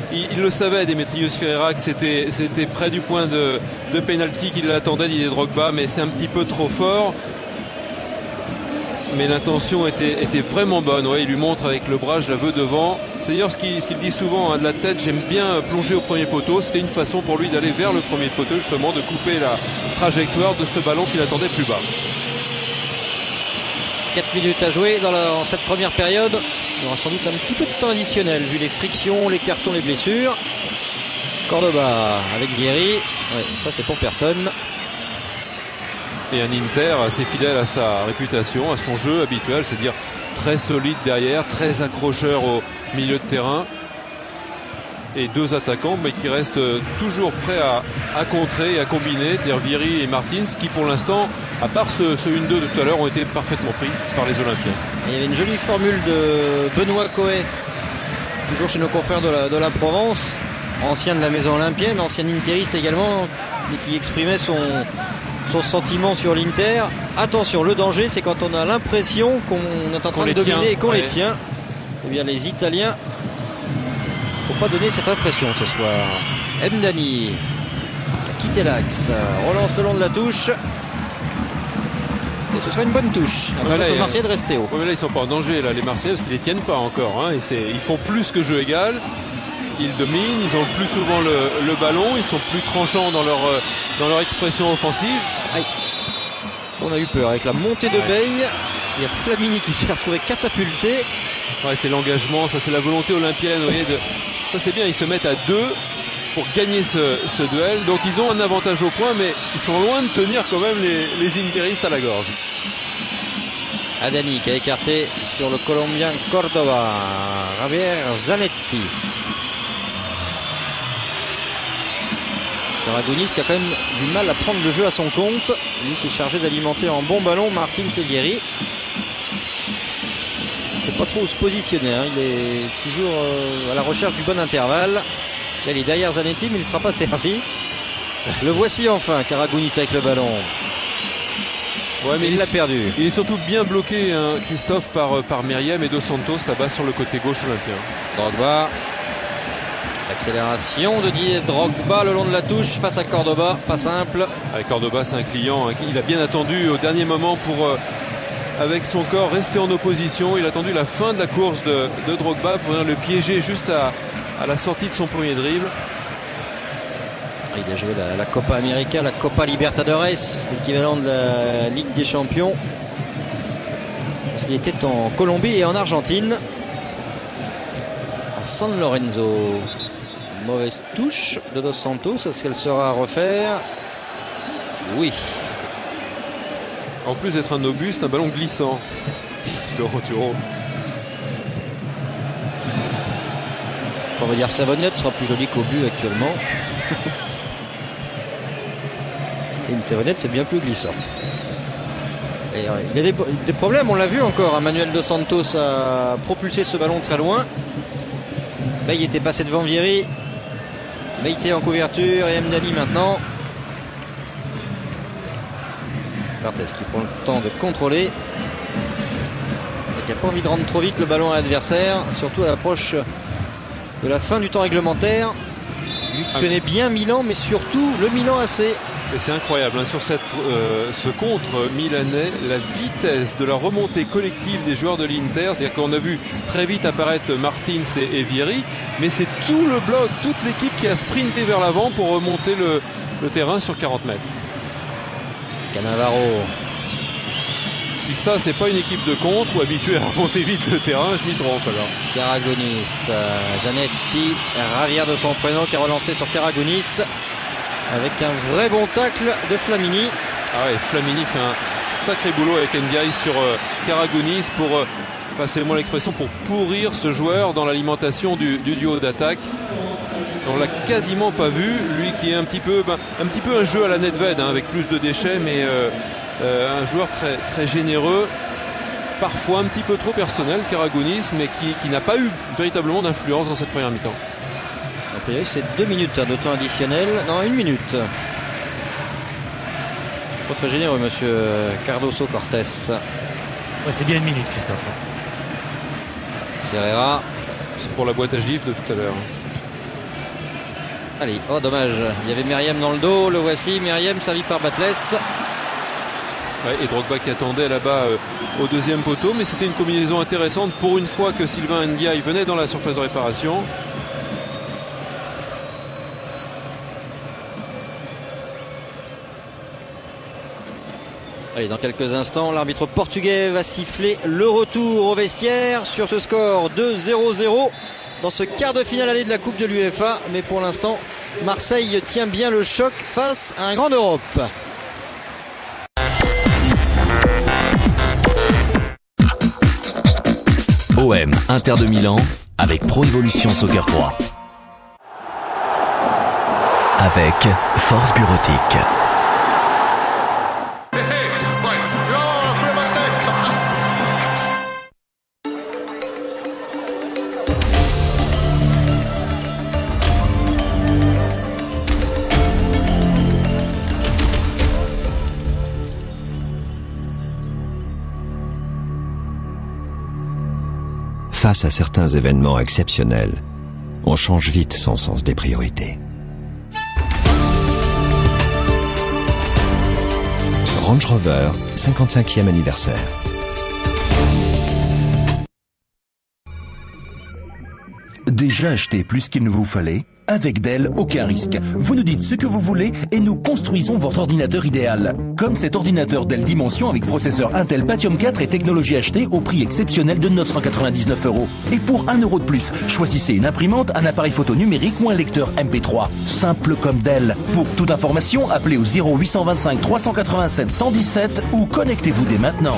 il le savait, Demetrius Ferreira, que c'était près du point de pénalty qu'il attendait Didier Drogba, mais c'est un petit peu trop fort. Mais l'intention était vraiment bonne. Ouais, il lui montre avec le bras, je la veux devant. C'est d'ailleurs ce qu'il dit souvent, de la tête, j'aime bien plonger au premier poteau. C'était une façon pour lui d'aller vers le premier poteau, justement, de couper la trajectoire de ce ballon qu'il attendait plus bas.
4 minutes à jouer dans cette première période. Il y aura sans doute un petit peu de temps additionnel vu les frictions, les cartons, les blessures. Cordoba avec Vieri. Ouais, ça c'est pour personne.
Et un Inter assez fidèle à sa réputation, à son jeu habituel, c'est-à-dire très solide derrière, très accrocheur au milieu de terrain. Et deux attaquants, mais qui restent toujours prêts à contrer et à combiner, c'est-à-dire Viry et Martins, qui pour l'instant, à part ce 1-2 de tout à l'heure, ont été parfaitement pris par les Olympiens.
Et il y avait une jolie formule de Benoît Coët, toujours chez nos confrères de la Provence, ancien de la maison olympienne, ancien interiste également, et qui exprimait son sentiment sur l'Inter. Attention, le danger, c'est quand on a l'impression qu'on est en train de dominer et qu'on les tient. Eh bien, les Italiens, faut pas donner cette impression ce soir. Mdani a quitté l'axe, relance le long de la touche. Et ce sera une bonne touche. Les Marseillais de rester haut.
Ouais, mais là, ils sont pas en danger, là, les Marseillais, parce qu'ils les tiennent pas encore. Hein, ils font plus que jeu égal. Ils dominent, ils ont plus souvent le ballon, ils sont plus tranchants dans leur expression offensive.
Aïe. On a eu peur avec la montée de Baye. Il y a Flamini qui s'est retrouvé catapulté.
Ouais, c'est l'engagement, ça c'est la volonté olympienne. Vous voyez, ça c'est bien, ils se mettent à deux pour gagner ce duel. Donc ils ont un avantage au point, mais ils sont loin de tenir quand même les interistes à la gorge.
Adani qui a écarté sur le Colombien Cordoba. Javier Zanetti. Karagounis qui a quand même du mal à prendre le jeu à son compte. Lui qui est chargé d'alimenter en bon ballon Martins et Viry. Il ne sait pas trop où se positionner. Hein. Il est toujours à la recherche du bon intervalle. Là, il est derrière Zanetti, mais il ne sera pas servi. Le voici enfin, Karagounis avec le ballon.
Ouais, mais
il l'a perdu.
Il est surtout bien bloqué, hein, Christophe, par Myriam et Dos Santos là-bas sur le côté gauche olympien.
Drogba. L'accélération de Didier Drogba le long de la touche face à Cordoba, pas simple.
Avec Cordoba, c'est un client, hein, il a bien attendu au dernier moment pour, avec son corps, rester en opposition. Il a attendu la fin de la course de Drogba pour venir le piéger juste à la sortie de son premier dribble.
Il a joué la Copa América, la Copa Libertadores, l'équivalent de la Ligue des Champions. Parce qu'il était en Colombie et en Argentine. À San Lorenzo. Mauvaise touche de Dos Santos. Est-ce qu'elle sera à refaire? Oui.
En plus d'être un obus, c'est un ballon glissant. Le Roturo.
On va dire Savonnette sera plus joli qu'au but actuellement. Et une Savonnette, c'est bien plus glissant. Et il y a des problèmes, on l'a vu encore. Hein. Manuel Dos Santos a propulsé ce ballon très loin. Baye était passé devant Viry. Baye était en couverture et Mdani maintenant. Barthez qui prend le temps de contrôler. Il n'a pas envie de rendre trop vite le ballon à l'adversaire, surtout à l'approche de la fin du temps réglementaire. Lui qui connaît bien Milan, mais surtout le Milan AC.
Et c'est incroyable, hein, sur ce contre milanais, la vitesse de la remontée collective des joueurs de l'Inter, c'est-à-dire qu'on a vu très vite apparaître Martins et Viry, mais c'est tout le bloc, toute l'équipe qui a sprinté vers l'avant pour remonter le terrain sur 40 mètres.
Cannavaro.
Si ça, c'est pas une équipe de contre ou habituée à remonter vite le terrain, je m'y trompe alors.
Karagounis, Zanetti, ravir de son prénom qui a relancé sur Karagounis. Avec un vrai bon tacle de Flamini.
Ah ouais, Flamini fait un sacré boulot avec Ndiaye sur Karagounis pour, passez-moi l'expression, pour pourrir ce joueur dans l'alimentation du duo d'attaque. On l'a quasiment pas vu, lui qui est un petit peu un jeu à la Nedved, hein, avec plus de déchets, mais un joueur très, très généreux, parfois un petit peu trop personnel, Karagounis, mais qui n'a pas eu véritablement d'influence dans cette première mi-temps.
A priori, c'est 2 minutes de temps additionnel. Non, 1 minute. Pas très généreux, monsieur Cardoso Cortés.
Ouais, c'est bien 1 minute, Christophe.
Ferreira.
C'est pour la boîte à gifles de tout à l'heure.
Allez, oh dommage. Il y avait Myriam dans le dos. Le voici, Myriam servi par Batless.
Ouais, et Drogba qui attendait là-bas au deuxième poteau. Mais c'était une combinaison intéressante pour une fois que Sylvain Ndiaye venait dans la surface de réparation.
Allez, dans quelques instants, l'arbitre portugais va siffler le retour au vestiaire sur ce score de 0-0 dans ce quart de finale aller de la Coupe de l'UEFA. Mais pour l'instant, Marseille tient bien le choc face à un grand Europe.
OM Inter de Milan avec Pro Evolution Soccer 3. Avec Force Bureautique.
Face à certains événements exceptionnels, on change vite son sens des priorités. Range Rover, 55e anniversaire.
Déjà acheté plus qu'il ne vous fallait? Avec Dell, aucun risque. Vous nous dites ce que vous voulez et nous construisons votre ordinateur idéal. Comme cet ordinateur Dell Dimension avec processeur Intel Pentium 4 et technologie achetée au prix exceptionnel de 999 €. Et pour 1 € de plus, choisissez une imprimante, un appareil photo numérique ou un lecteur MP3. Simple comme Dell. Pour toute information, appelez au 0825 387 117 ou connectez-vous dès maintenant.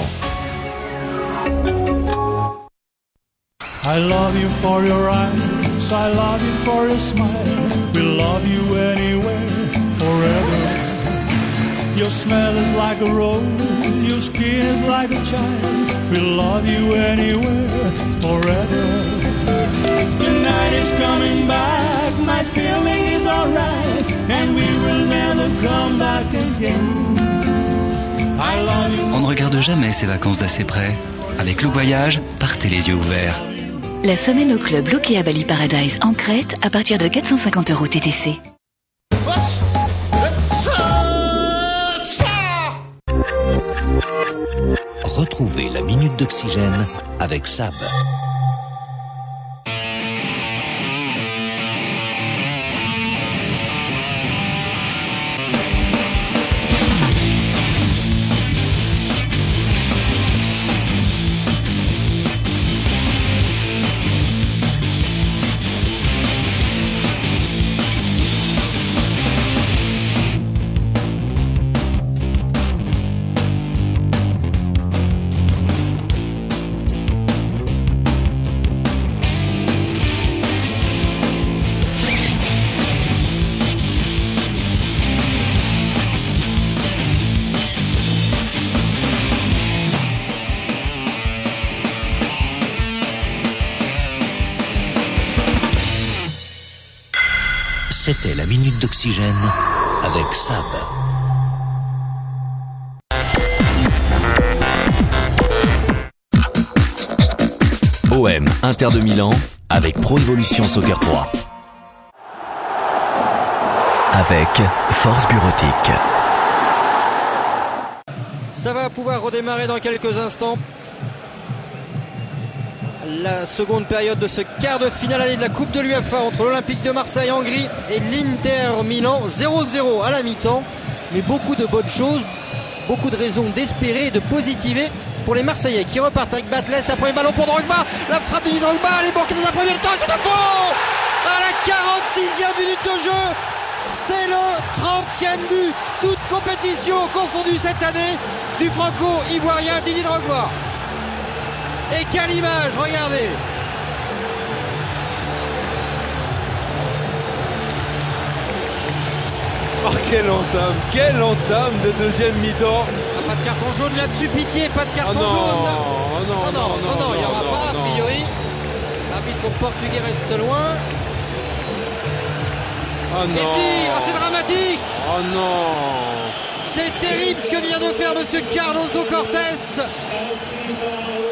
I love you for your eyes, I love you for your smile. We love you anywhere, forever. Your smell is like a rose, your skin is like a child. We love you anywhere, forever. The night is coming back, my feeling is alright, and we will never come back again. I love you.
On ne regarde jamais ses vacances d'assez près. Avec Look Voyage, partez les yeux ouverts.
La semaine au club Look et à Bali Paradise en Crète à partir de 450 € TTC.
Retrouvez la minute d'oxygène avec Sab. C'était la minute d'oxygène avec Sab.
OM Inter de Milan avec Pro Evolution Soccer 3. Avec Force Bureautique.
Ça va pouvoir redémarrer dans quelques instants. La seconde période de ce quart de finale année de la Coupe de l'UEFA entre l'Olympique de Marseille en gris et l'Inter Milan. 0-0 à la mi-temps, mais beaucoup de bonnes choses, beaucoup de raisons d'espérer et de positiver pour les Marseillais qui repartent avec Batles. Un premier ballon pour Drogba, la frappe de Drogba, les Borqués dans un premier temps, c'est un faux à la 46e minute de jeu. C'est le 30e but, toute compétition confondue cette année, du franco-ivoirien Didier Drogba. Et quelle image, regardez!
Oh, quelle entame de deuxième mi-temps.
Pas de carton jaune là-dessus, pitié, pas de carton jaune. Non, il n'y aura pas, a priori. L'arbitre portugais reste loin.
Oh non.
Et si, c'est dramatique.
Oh non.
C'est terrible ce que vient de faire monsieur Cardoso Cortés.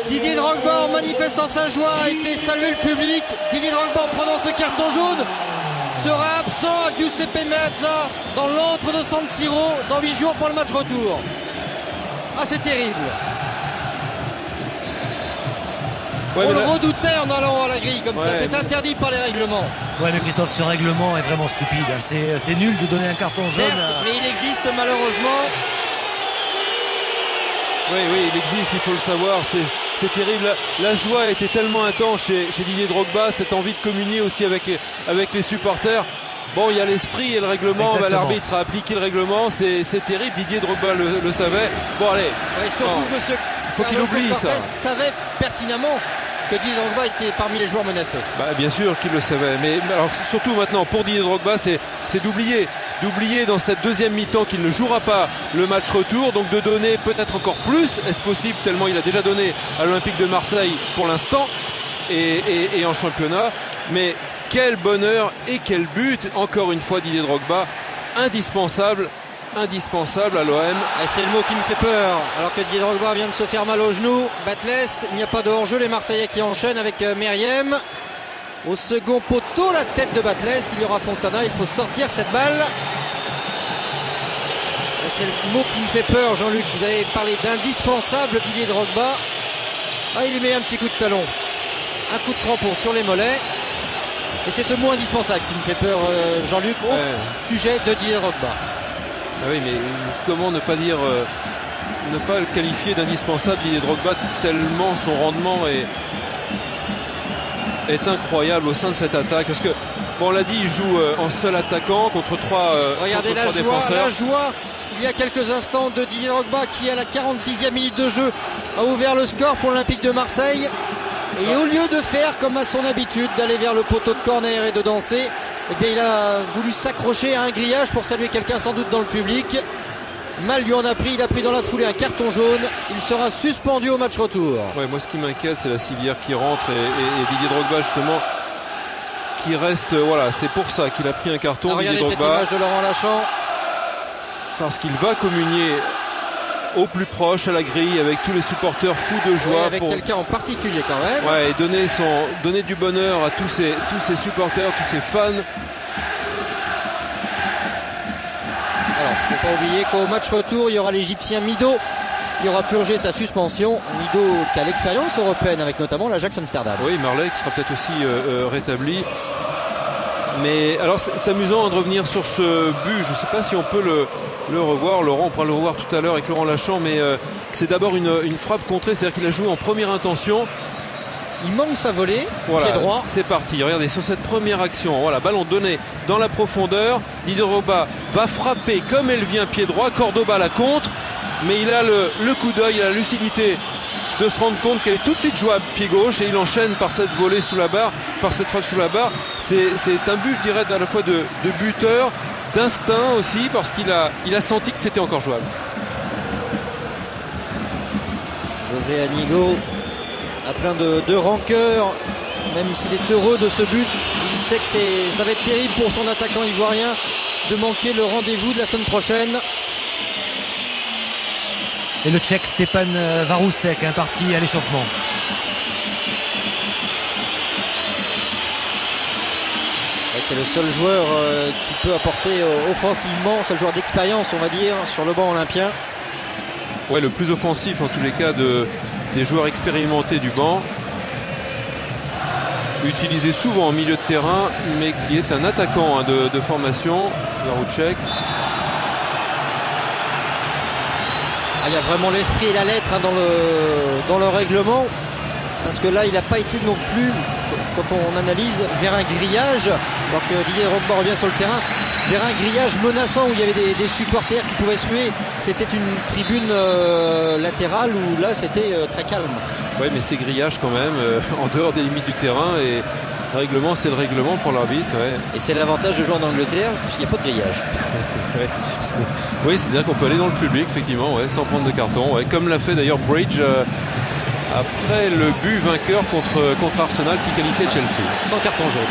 Didier Drogba, en manifestant sa joie, a été salué le public. Didier Drogba, en prenant ce carton jaune, sera absent à Giuseppe Meazza dans l'antre de San Siro dans 8 jours pour le match retour. Ah, c'est terrible.
Ouais,
on le redoutait en allant à la grille comme ça. C'est interdit par les règlements.
Ouais, mais Christophe, ce règlement est vraiment stupide. C'est nul de donner un carton jaune.
Certes, mais il existe malheureusement.
Oui, il existe, il faut le savoir. C'est terrible. La joie a été tellement intense chez Didier Drogba, cette envie de communier aussi avec les supporters. Bon, il y a l'esprit et le règlement. Bah, l'arbitre a appliqué le règlement. C'est terrible. Didier Drogba le savait. Bon, allez.
Ouais, surtout, monsieur
faut qu'il oublie ça.
Savait pertinemment que Didier Drogba était parmi les joueurs menacés.
Bah, bien sûr qu'il le savait. Mais alors, surtout maintenant, pour Didier Drogba, c'est d'oublier dans cette deuxième mi-temps qu'il ne jouera pas le match retour. Donc de donner peut-être encore plus. Est-ce possible, tellement il a déjà donné à l'Olympique de Marseille pour l'instant et en championnat. Mais quel bonheur et quel but, encore une fois, Didier Drogba, indispensable à l'OM.
C'est le mot qui me fait peur, alors que Didier Drogba vient de se faire mal au genou. Batles, il n'y a pas de hors-jeu, les Marseillais qui enchaînent avec Meriem. Au second poteau, la tête de Batles, il y aura Fontana, il faut sortir cette balle. C'est le mot qui me fait peur, Jean-Luc. Vous avez parlé d'indispensable Didier Drogba. Il lui met un petit coup de talon, un coup de crampon sur les mollets. Et c'est ce mot indispensable qui me fait peur, Jean-Luc, au sujet de Didier Drogba.
Ah oui, mais comment ne pas dire, ne pas le qualifier d'indispensable Didier Drogba, tellement son rendement est incroyable au sein de cette attaque. Parce que, bon, on l'a dit, il joue en seul attaquant contre trois défenseurs.
La joie, il y a quelques instants, de Didier Drogba qui, à la 46e minute de jeu, a ouvert le score pour l'Olympique de Marseille. Et au lieu de faire comme à son habitude, d'aller vers le poteau de corner et de danser, eh bien, il a voulu s'accrocher à un grillage pour saluer quelqu'un sans doute dans le public. Mal lui en a pris, il a pris dans la foulée un carton jaune. Il sera suspendu au match retour.
Ouais, moi ce qui m'inquiète, c'est la civière qui rentre et Didier Drogba justement qui reste. Voilà, c'est pour ça qu'il a pris un carton.
Regardez cette image de Laurent Lachamp.
Parce qu'il va communier au plus proche à la grille avec tous les supporters fous de joie,
avec quelqu'un en particulier quand même.
Ouais, et donner du bonheur à tous ces supporters, tous ces fans.
Alors, faut pas oublier qu'au match retour, il y aura l'Égyptien Mido qui aura purgé sa suspension. Mido qui a l'expérience européenne avec notamment l'Ajax Amsterdam.
Oui, Marley qui sera peut-être aussi rétabli. Mais alors c'est amusant de revenir sur ce but. Je ne sais pas si on peut le revoir. Laurent, on pourra le revoir tout à l'heure avec Laurent Lachamp, mais c'est d'abord une frappe contrée, c'est-à-dire qu'il a joué en première intention.
Il manque sa volée,
voilà,
pied droit.
C'est parti, regardez, sur cette première action, voilà, ballon donné dans la profondeur. Didier Drogba va frapper comme elle vient, pied droit. Cordoba la contre, mais il a le coup d'œil, il a la lucidité de se rendre compte qu'elle est tout de suite jouable pied gauche, et il enchaîne par cette volée sous la barre, par cette frappe sous la barre. C'est un but, je dirais, à la fois de buteur, d'instinct aussi, parce qu'il a senti que c'était encore jouable.
José Anigo a plein de rancœur, même s'il est heureux de ce but. Il sait que ça va être terrible pour son attaquant ivoirien de manquer le rendez-vous de la semaine prochaine.
Et le Tchèque Stepan Varousek, parti à l'échauffement.
C'est le seul joueur qui peut apporter offensivement, seul joueur d'expérience, on va dire, sur le banc olympien.
Ouais, le plus offensif en tous les cas des joueurs expérimentés du banc. Utilisé souvent en milieu de terrain, mais qui est un attaquant de formation, Varousek.
Il y a vraiment l'esprit et la lettre dans le règlement, parce que là il n'a pas été non plus, quand on analyse, vers un grillage, alors que Didier Drogba revient sur le terrain, vers un grillage menaçant où il y avait des supporters qui pouvaient se ruer. C'était une tribune latérale où là c'était très calme.
Oui, mais c'est grillage quand même en dehors des limites du terrain, et le règlement, c'est le règlement pour l'arbitre. Ouais.
Et c'est l'avantage de jouer en Angleterre, puisqu'il n'y a pas de grillage.
Oui, c'est-à-dire qu'on peut aller dans le public, effectivement, ouais, sans prendre de carton. Ouais. Comme l'a fait d'ailleurs Bridge après le but vainqueur contre Arsenal qui qualifiait Chelsea.
Sans carton jaune,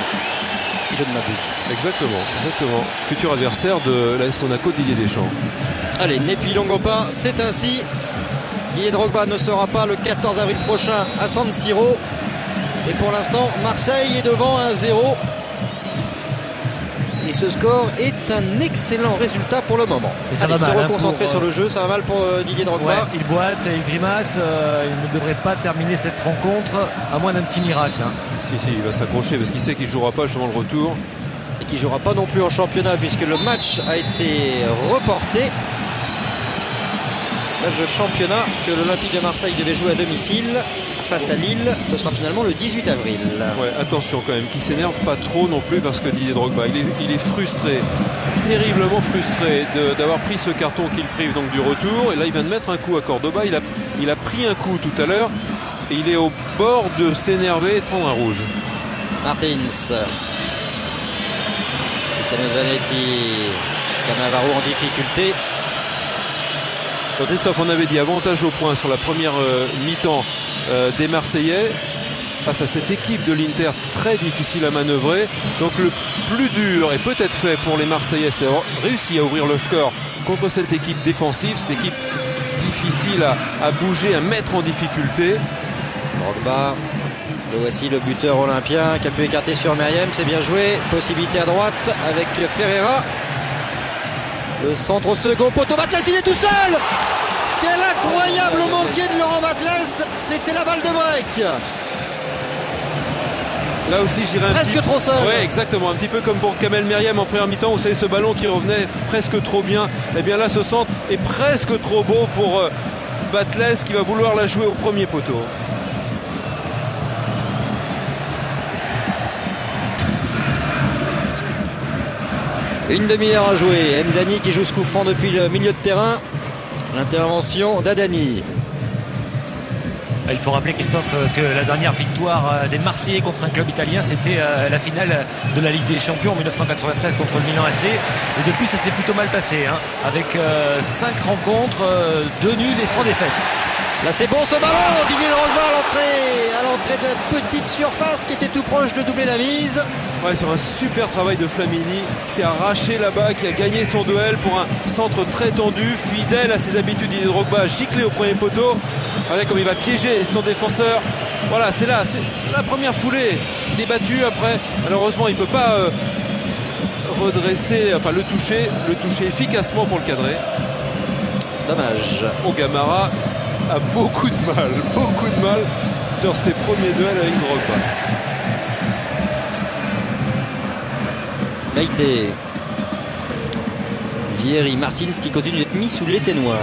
si je ne m'abuse.
Exactement. Futur adversaire de l'AS Monaco de Didier Deschamps.
Allez, Nepi Longopa, c'est ainsi. Didier Drogba ne sera pas le 14 avril prochain à San Siro. Et pour l'instant, Marseille est devant 1-0. Et ce score est un excellent résultat pour le moment.
Et ça va mal,
se reconcentrer sur le jeu, ça va mal pour Didier Drogba.
Ouais, il boite, il grimace, il ne devrait pas terminer cette rencontre, à moins d'un petit miracle.
Si, il va s'accrocher parce qu'il sait qu'il ne jouera pas justement le retour.
Et qu'il ne jouera pas non plus en championnat puisque le match a été reporté. match de championnat que l'Olympique de Marseille devait jouer à domicile face à Lille. Ce sera finalement le 18 avril.
Ouais, attention quand même, qu'il s'énerve pas trop non plus, parce que Didier Drogba, il est frustré, terriblement frustré d'avoir pris ce carton qui le prive donc du retour. Et là, il vient de mettre un coup à Cordoba. Il a pris un coup tout à l'heure et il est au bord de s'énerver et de prendre un rouge.
Martins, Cristiano Zanetti, Cannavaro en difficulté.
Christophe, on avait dit avantage au point sur la première mi-temps des Marseillais face à cette équipe de l'Inter très difficile à manœuvrer. Donc le plus dur est peut-être fait pour les Marseillais, c'est d'avoir réussi à ouvrir le score contre cette équipe défensive, cette équipe difficile à bouger, à mettre en difficulté.
Drogba, le voici le buteur olympien qui a pu écarter sur Meriem, c'est bien joué. Possibilité à droite avec Ferreira. Le centre au second poteau, Batles, il est tout seul. Quel incroyable manqué de Laurent Batles, c'était la balle de break.
Là aussi, j'irais
presque trop seul.
Ouais, exactement. Un petit peu comme pour Kamel Meriem en première mi-temps. Vous savez, ce ballon qui revenait presque trop bien. Et bien là, ce centre est presque trop beau pour Batles qui va vouloir la jouer au premier poteau.
Une demi-heure à jouer. Mdani qui joue ce coup franc depuis le milieu de terrain. L'intervention d'Adani.
Il faut rappeler, Christophe, que la dernière victoire des Marseillais contre un club italien, c'était la finale de la Ligue des Champions en 1993 contre le Milan AC. Et depuis, ça s'est plutôt mal passé, hein, avec 5 rencontres, 2 nuls et 3 défaites.
Là, c'est bon ce ballon. Didier Drogba à l'entrée de la petite surface qui était tout proche de doubler la mise.
Ouais, sur un super travail de Flamini, qui s'est arraché là-bas, qui a gagné son duel pour un centre très tendu, fidèle à ses habitudes. Didier Drogba giclé au premier poteau. Regardez comme il va piéger son défenseur. Voilà, c'est là, c'est la première foulée. Il est battu après. Malheureusement, il ne peut pas redresser, enfin le toucher efficacement pour le cadrer.
Dommage.
Ogamara a beaucoup de mal sur ses premiers duels avec Drogba.
Maïté, Vieri, Martins qui continue d'être mis sous l'éteignoir.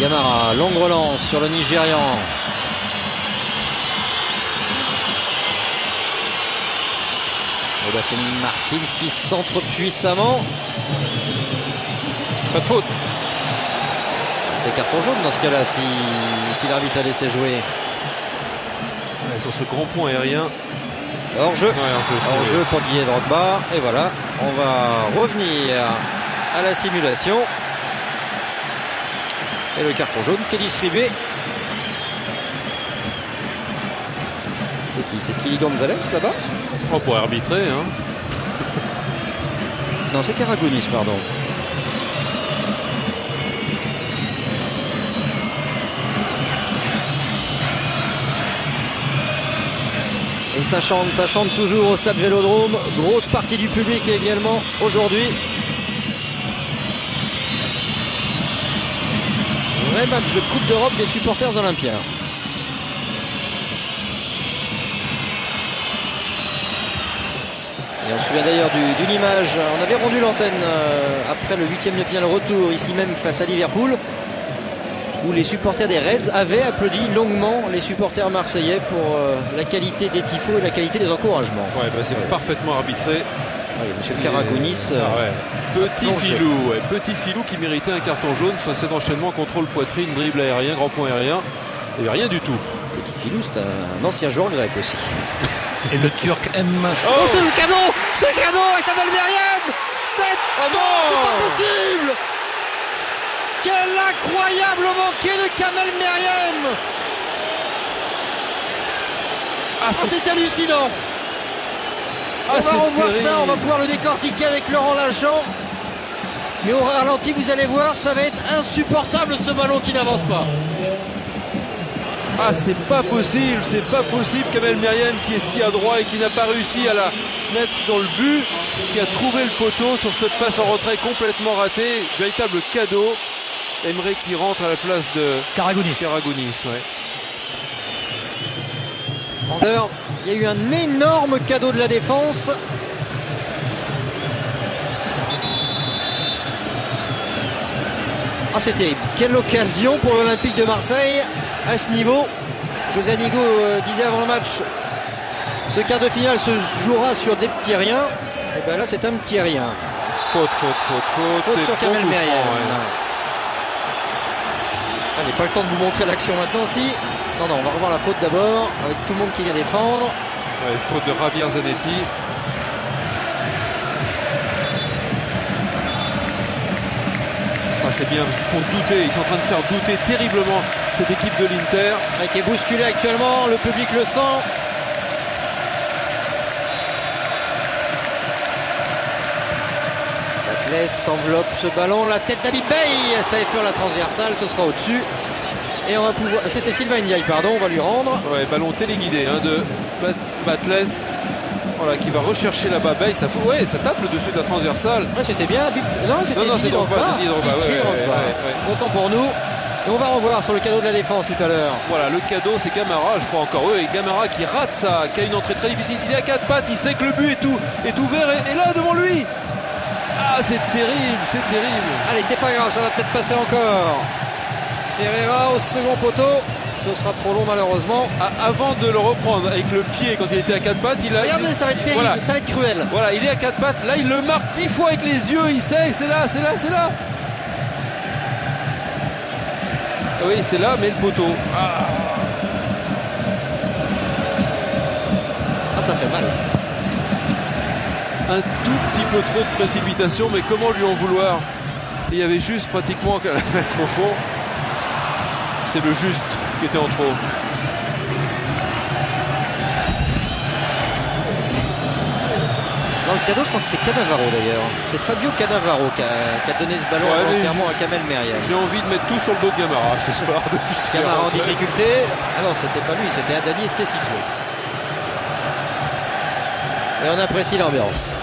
Gamara, longue relance sur le Nigérian. Odafemi Martins qui centre puissamment.
Pas de faute.
C'est carton jaune dans ce cas-là si l'arbitre a laissé jouer.
Ouais, sur ce grand point aérien.
Hors-jeu.
Ouais,
hors-jeu pour Didier Drogba. Et voilà, on va revenir à la simulation. Et le carton jaune qui est distribué. C'est qui Gonzalez là-bas?
On pourrait arbitrer, hein.
Non, c'est Karagounis, pardon. Et ça chante toujours au stade Vélodrome. Grosse partie du public également aujourd'hui. Vrai match de Coupe d'Europe des supporters olympiens. Et on se souvient d'ailleurs d'une image. On avait rendu l'antenne après le 8e de finale retour ici même face à Liverpool, où les supporters des Reds avaient applaudi longuement les supporters marseillais pour la qualité des tifos et la qualité des encouragements.
Ouais, bah c'est parfaitement arbitré.
Oui, monsieur Karagounis.
Petit filou qui méritait un carton jaune sur cet enchaînement, contrôle poitrine, dribble aérien, grand point aérien. Il n'y avait rien du tout.
Petit filou, c'est un ancien joueur grec aussi.
Et le Turc aime.
Oh, c'est le cadeau! C'est le cadeau avec Kamel Meriem! C'est pas possible! Quel incroyable manqué de Kamel Meriem! C'est hallucinant! On va revoir terrible. Ça, on va pouvoir le décortiquer avec Laurent Lachant. Mais au ralenti, vous allez voir, ça va être insupportable ce ballon qui n'avance pas.
Ah, c'est pas possible, Kamel Meriem qui est si adroit et qui n'a pas réussi à la mettre dans le but, qui a trouvé le poteau sur cette passe en retrait complètement ratée. Véritable cadeau. Emre qui rentre à la place de
Karagounis,
ouais.
Alors, il y a eu un énorme cadeau de la défense. Ah, c'est terrible. Quelle occasion pour l'Olympique de Marseille à ce niveau. José Anigo disait avant le match, ce quart de finale se jouera sur des petits riens. Et bien là, c'est un petit rien.
Faute
sur Kamel Meriem.
Ouais.
Allez, pas le temps de vous montrer l'action maintenant, si. Non, on va revoir la faute d'abord, avec tout le monde qui vient défendre.
Ouais, faute de Javier Zanetti. Ah, c'est bien parce qu'ils font douter, ils sont en train de faire douter terriblement cette équipe de l'Inter.
Qui est bousculée actuellement, le public le sent. Laisse enveloppe ce ballon, la tête d'Habib Bey, ça effleure la transversale, ce sera au-dessus. Et on va pouvoir. C'était Sylvain Ndiaye, pardon, on va lui rendre.
Ouais, ballon téléguidé de Batles. Voilà, qui va rechercher là-bas Bey, ça fout, ouais, ça tape le dessus de la transversale.
Ouais, c'était bien. Non, c'était
c'est Drogba.
Autant pour nous. Et on va revoir sur le cadeau de la défense tout à l'heure.
Voilà, le cadeau, c'est Camara, je crois encore eux. Et Camara qui rate ça, qui a une entrée très difficile. Il est à 4 pattes, il sait que le but est ouvert et là devant lui. Ah, c'est terrible, c'est terrible.
Allez, c'est pas grave, ça va peut-être passer encore. Ferreira au second poteau. Ce sera trop long malheureusement.
Avant de le reprendre avec le pied quand il était à 4 pattes,
regardez, ça va être terrible, voilà. Ça va être cruel.
Voilà, il est à 4 pattes. Là, il le marque 10 fois avec les yeux. Il sait, c'est là. Oui, c'est là, mais le poteau.
Ah, ça fait mal.
Un tout petit peu trop de précipitation, mais comment lui en vouloir? Il y avait juste pratiquement qu'à la mettre au fond. C'est le juste qui était en trop.
Dans le cadeau, je crois que c'est Cannavaro d'ailleurs. C'est Fabio Cannavaro qui a donné ce ballon volontairement à Kamel Meriem.
J'ai envie de mettre tout sur le dos de Gamara ce soir.
Gamara en difficulté. Ah non, c'était pas lui, c'était Adani et c'était sifflé. Et on apprécie l'ambiance.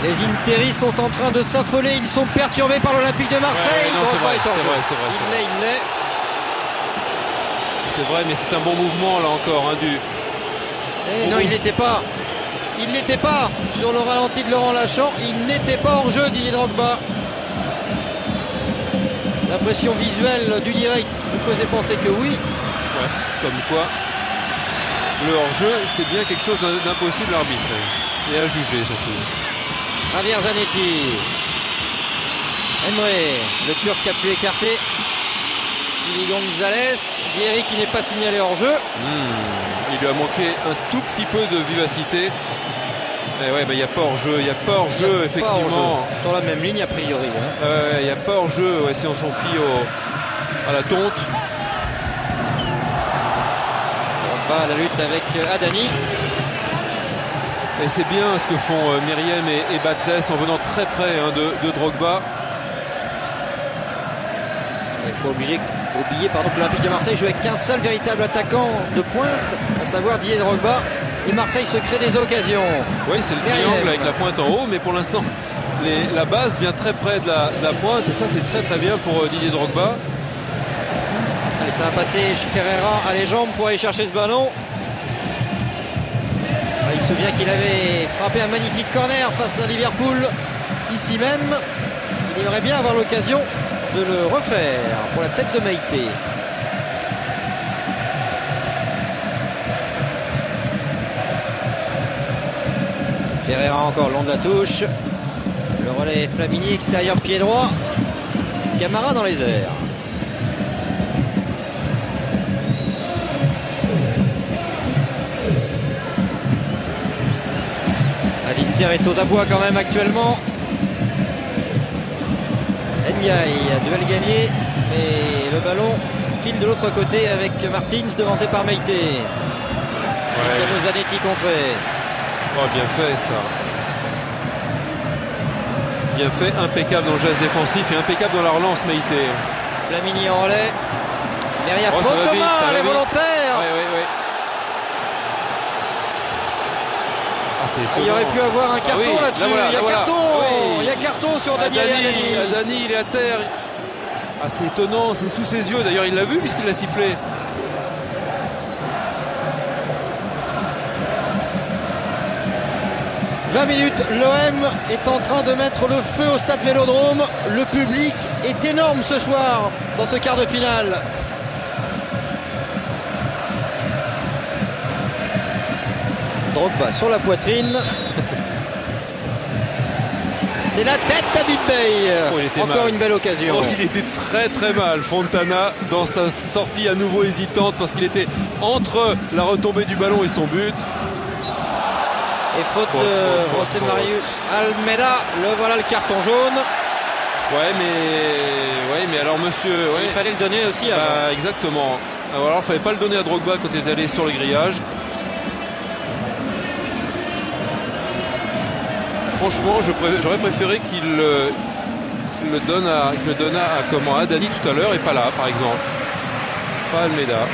Les Interis sont en train de s'affoler, ils sont perturbés par l'Olympique de Marseille.
Ouais, c'est vrai. C'est vrai, mais c'est un bon mouvement là encore.
Non, il n'était pas. Il n'était pas sur le ralenti de Laurent Lachant. Il n'était pas hors jeu, Didier Drogba. L'impression visuelle du direct nous faisait penser que oui.
Ouais, comme quoi le hors-jeu, c'est bien quelque chose d'impossible à arbitrer et à juger surtout.
Javier Zanetti. Emre, le Turc qui a pu écarter. Kili Gonzalez. Vieri qui n'est pas signalé hors jeu.
Il lui a manqué un tout petit peu de vivacité. Mais ouais, il n'y a pas hors jeu. Il n'y a pas hors jeu, effectivement.
Sur la même ligne, a priori.
Il n'y a pas hors jeu si on s'en fie à la tonte.
On va à la lutte avec Adani.
Et c'est bien ce que font Meriem et Batles en venant très près de Drogba.
Il faut oublier que l'Olympique de Marseille joue avec qu'un seul véritable attaquant de pointe, à savoir Didier Drogba. Et Marseille se crée des occasions.
Oui, c'est le triangle avec la pointe en haut, mais pour l'instant, la base vient très près de la pointe. Et ça, c'est très très bien pour Didier Drogba.
Allez, ça va passer chez Ferreira à les jambes pour aller chercher ce ballon. Il se souvient qu'il avait frappé un magnifique corner face à Liverpool, ici même. Il aimerait bien avoir l'occasion de le refaire pour la tête de Meïté. Ferreira encore long de la touche. Le relais Flamini, extérieur pied droit. Camara dans les airs. L'Inter est aux abois quand même actuellement. Ndiaye, duel gagné. Et le ballon file de l'autre côté avec Martins devancé par Meïté. Luciano Zanetti contré.
Oh, bien fait ça. Bien fait, impeccable dans le geste défensif et impeccable dans la relance Meïté.
Flamini en relais. Derrière faute de main, elle est volontaire.
Oui.
Il y aurait pu avoir un carton là-dessus. Il y a carton sur Daniel Adani.
Adani, il est à terre. Ah, c'est étonnant, c'est sous ses yeux. D'ailleurs, il l'a vu puisqu'il l'a sifflé. «
20 minutes, l'OM est en train de mettre le feu au stade Vélodrome. Le public est énorme ce soir dans ce quart de finale. » Drogba sur la poitrine. C'est la tête d'Habib Beye. Encore mal. Une belle occasion.
Oh, il était très très mal, Fontana, dans sa sortie à nouveau hésitante parce qu'il était entre la retombée du ballon et son but.
Et faute de José Marius Almeida. Voilà le carton jaune.
Ouais, mais alors monsieur... Ouais,
il fallait le donner aussi. Bah,
exactement. Alors il fallait pas le donner à Drogba quand il est allé sur le grillage. Franchement, j'aurais préféré qu'il le donne à Dani tout à l'heure et pas là, par exemple. Pas Almeida.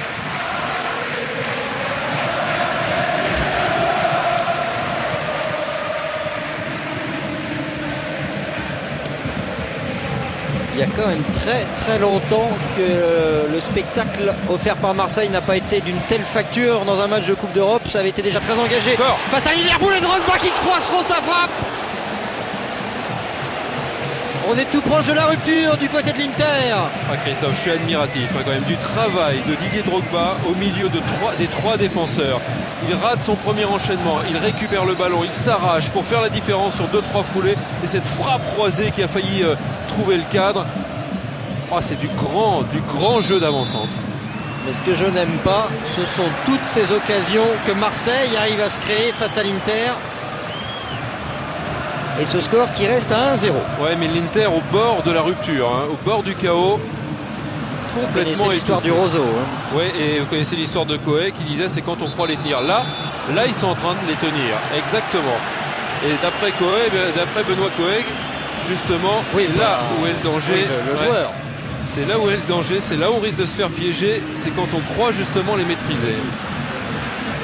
Il y a quand même très très longtemps que le spectacle offert par Marseille n'a pas été d'une telle facture dans un match de Coupe d'Europe. Ça avait été déjà très engagé. Face à Liverpool et Drogba qui croise trop sa frappe. On est tout proche de la rupture du côté de l'Inter.
Ah, Christophe, je suis admiratif quand même du travail de Didier Drogba au milieu des trois défenseurs. Il rate son premier enchaînement, il récupère le ballon, il s'arrache pour faire la différence sur 2-3 foulées. Et cette frappe croisée qui a failli trouver le cadre. Oh, c'est du grand jeu d'avant-centre.
Mais ce que je n'aime pas, ce sont toutes ces occasions que Marseille arrive à se créer face à l'Inter. Et ce score qui reste à 1-0.
Ouais, mais l'Inter au bord de la rupture, au bord du chaos. Complètement
l'histoire du Roseau.
Ouais, et vous connaissez l'histoire de Coé qui disait c'est quand on croit les tenir. Là, ils sont en train de les tenir. Exactement. Et d'après Benoît Coé, justement, c'est là où est le danger.
Oui, le joueur.
C'est là où est le danger, c'est là où on risque de se faire piéger, c'est quand on croit justement les maîtriser.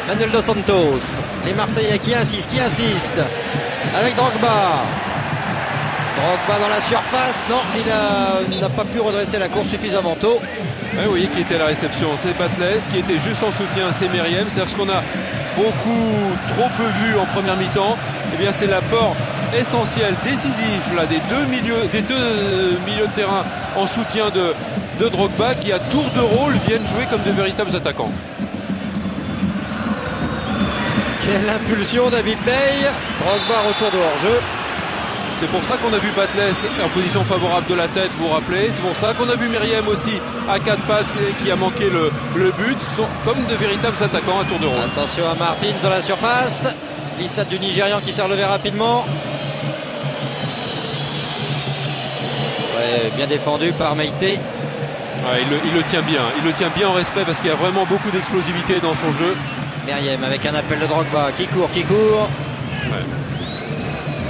Manuel Dos Santos, les Marseillais qui insistent. Avec Drogba. Drogba dans la surface. Non, il n'a pas pu redresser la course suffisamment tôt.
Oui, qui était à la réception, c'est Batles, qui était juste en soutien, c'est Meriem. C'est-à-dire ce qu'on a trop peu vu en première mi-temps. Eh bien, c'est l'apport essentiel, décisif là, des deux milieux de terrain en soutien de Drogba qui à tour de rôle viennent jouer comme de véritables attaquants.
Quelle impulsion d'Habib Beye. Drogba retour de hors-jeu.
C'est pour ça qu'on a vu Batles en position favorable de la tête, vous vous rappelez. C'est pour ça qu'on a vu Meriem aussi à 4 pattes qui a manqué le but. Sont comme de véritables attaquants à tour de rôle.
Attention à Martins dans la surface. Glissade du Nigérian qui s'est relevé rapidement. Ouais, bien défendu par Meïté.
Ouais, il le tient bien. Il le tient bien en respect parce qu'il y a vraiment beaucoup d'explosivité dans son jeu.
Meriem avec un appel de Drogba qui court.
Ouais.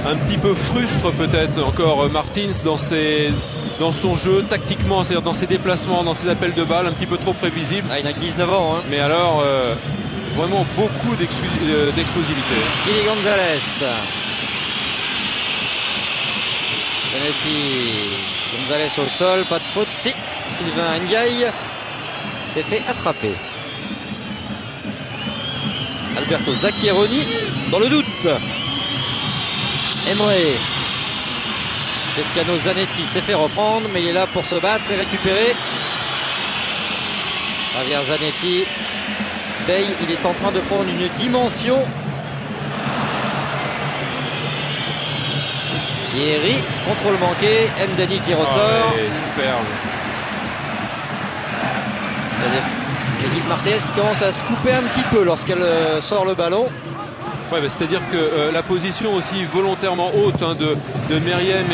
Un petit peu frustre peut-être encore Martins dans son jeu tactiquement, c'est-à-dire dans ses déplacements, dans ses appels de balles, un petit peu trop prévisible.
Il n'a que 19 ans.
Mais alors, vraiment beaucoup d'explosivité.
Kili Gonzalez. Zanetti. Gonzalez au sol, pas de faute. Si, Sylvain Ndiaye s'est fait attraper. Alberto Zaccheroni dans le doute. Emre. Cristiano Zanetti s'est fait reprendre, mais il est là pour se battre et récupérer. Javier Zanetti. Beye, il est en train de prendre une dimension. Thierry, contrôle manqué. Mdani qui ressort.
Superbe.
L'équipe marseillaise qui commence à se couper un petit peu lorsqu'elle sort le ballon.
Ouais, c'est-à-dire que la position aussi volontairement haute de Meriem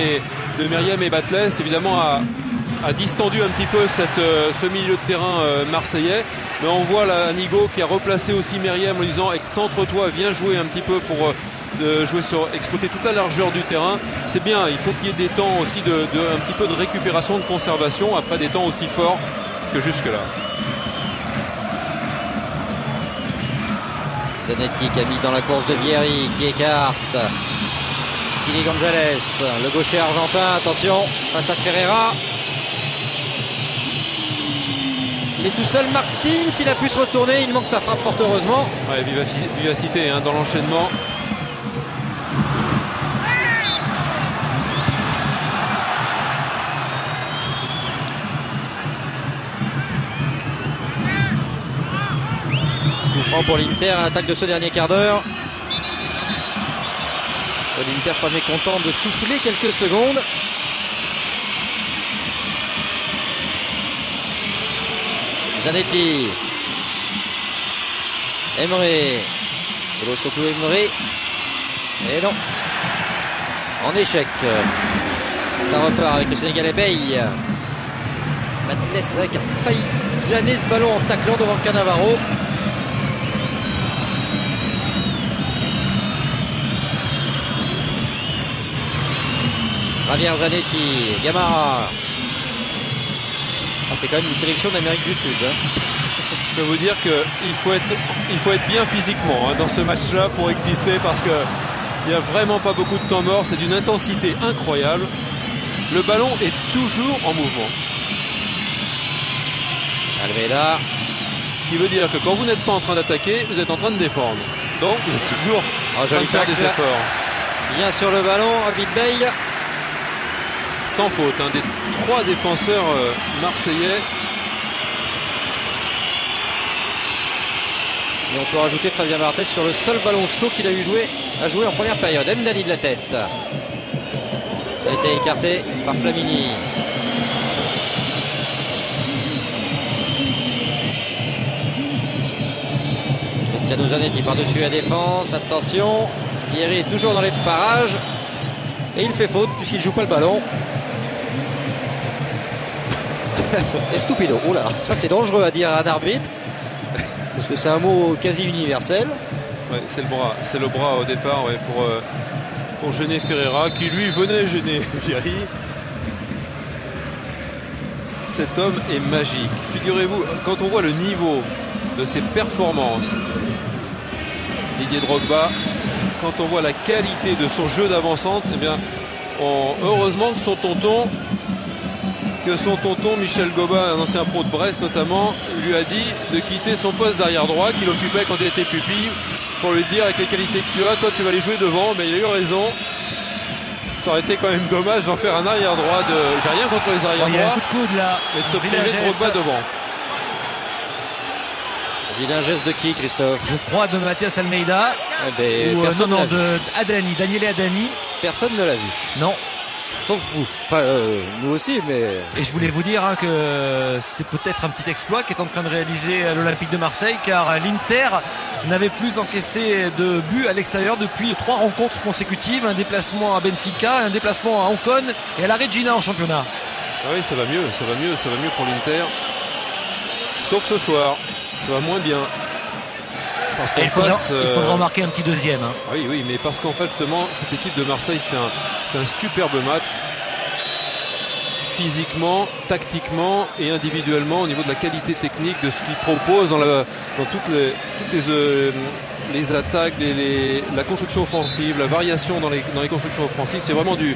et Batles évidemment a distendu un petit peu ce milieu de terrain marseillais. Mais on voit là Nigo qui a replacé aussi Meriem en disant excentre-toi, viens jouer un petit peu pour exploiter toute la largeur du terrain. C'est bien, il faut qu'il y ait des temps aussi un petit peu de récupération, de conservation après des temps aussi forts que jusque-là.
Zanetti qui a mis dans la course de Vieri qui écarte. Kili Gonzalez, le gaucher argentin, attention, face à Ferreira. Il est tout seul, Martins, il a pu se retourner, il manque sa frappe fort heureusement.
Ouais, vivacité hein, dans l'enchaînement.
Coup franc pour l'Inter à l'attaque de ce dernier quart d'heure. L'Inter pas mécontent de souffler quelques secondes. Zanetti. Emery. Velosoku Emery. Et non. En échec. Ça repart avec le Sénégalais Paye. Batles qui a failli glaner ce ballon en taclant devant Cannavaro. Javier Zanetti, Gamara. Ah, c'est quand même une sélection d'Amérique du Sud. Hein.
Je peux vous dire qu'il faut être bien physiquement hein, dans ce match-là pour exister parce que il n'y a vraiment pas beaucoup de temps mort. C'est d'une intensité incroyable. Le ballon est toujours en mouvement.
Almeida.
Ce qui veut dire que quand vous n'êtes pas en train d'attaquer, vous êtes en train de défendre. Donc vous êtes toujours en train de faire des efforts.
Bien sur le ballon, Habib Bey.
Sans faute, un des 3 défenseurs marseillais.
Et on peut rajouter Fabien Barthez sur le seul ballon chaud qu'il a eu à jouer en première période. Mdani de la tête. Ça a été écarté par Flamini. Cristiano Zanetti par-dessus la défense. Attention, Thierry est toujours dans les parages. Et il fait faute puisqu'il ne joue pas le ballon. Estupido. Oh là, ça c'est dangereux à dire à un arbitre. Parce que c'est un mot quasi universel.
Ouais, c'est le bras au départ ouais, pour gêner Ferreira qui lui venait gêner Vieri. Cet homme est magique. Figurez-vous, quand on voit le niveau de ses performances, Didier Drogba, quand on voit la qualité de son jeu d'avancante, eh bien, heureusement que son tonton Michel Goba, un ancien pro de Brest notamment, lui a dit de quitter son poste d'arrière droit qu'il occupait quand il était pupille pour lui dire avec les qualités que tu as, toi tu vas aller jouer devant. Mais il a eu raison. Ça aurait été quand même dommage d'en faire un arrière droit. J'ai rien contre les arrière droits.
Il y a un coup de coude là.
Mais de se priver de Drogba devant.
Vilain geste de qui, Christophe?
Je crois de Mathias Almeida.
Ou
non, de Adani, Daniele Adani.
Personne ne l'a vu.
Non.
Sauf vous. Enfin, nous aussi, mais...
Et je voulais vous dire hein, que c'est peut-être un petit exploit qu'est en train de réaliser l'Olympique de Marseille, car l'Inter n'avait plus encaissé de but à l'extérieur depuis 3 rencontres consécutives. Un déplacement à Benfica, un déplacement à Ancon et à la Regina en championnat.
Ah oui, ça va mieux pour l'Inter. Sauf ce soir, ça va moins bien. Parce
il faudra en marquer un petit deuxième. Hein.
Oui, mais parce qu'en fait, justement, cette équipe de Marseille fait un superbe match. Physiquement, tactiquement et individuellement au niveau de la qualité technique de ce qu'il propose dans toutes les attaques, la construction offensive, la variation dans les constructions offensives. C'est vraiment du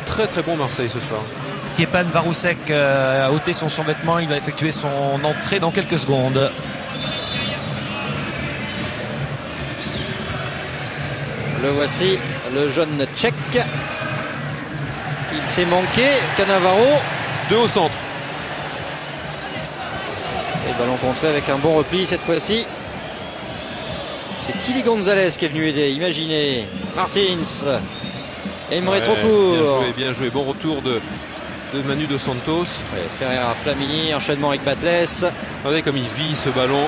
très très bon Marseille ce soir.
Stjepan Varousek a ôté son survêtement. Il va effectuer son entrée dans quelques secondes.
Le voici, le jeune tchèque. Il s'est manqué, Cannavaro.
2 au centre.
Et ballon contré avec un bon repli cette fois-ci. C'est Kili Gonzalez qui est venu aider. Imaginez. Martins. Emery trop court.
Bien joué. Bon retour de Manu Dos Santos.
Ouais, Ferreira, Flamini, enchaînement avec Batles.
Regardez comme il vit ce ballon.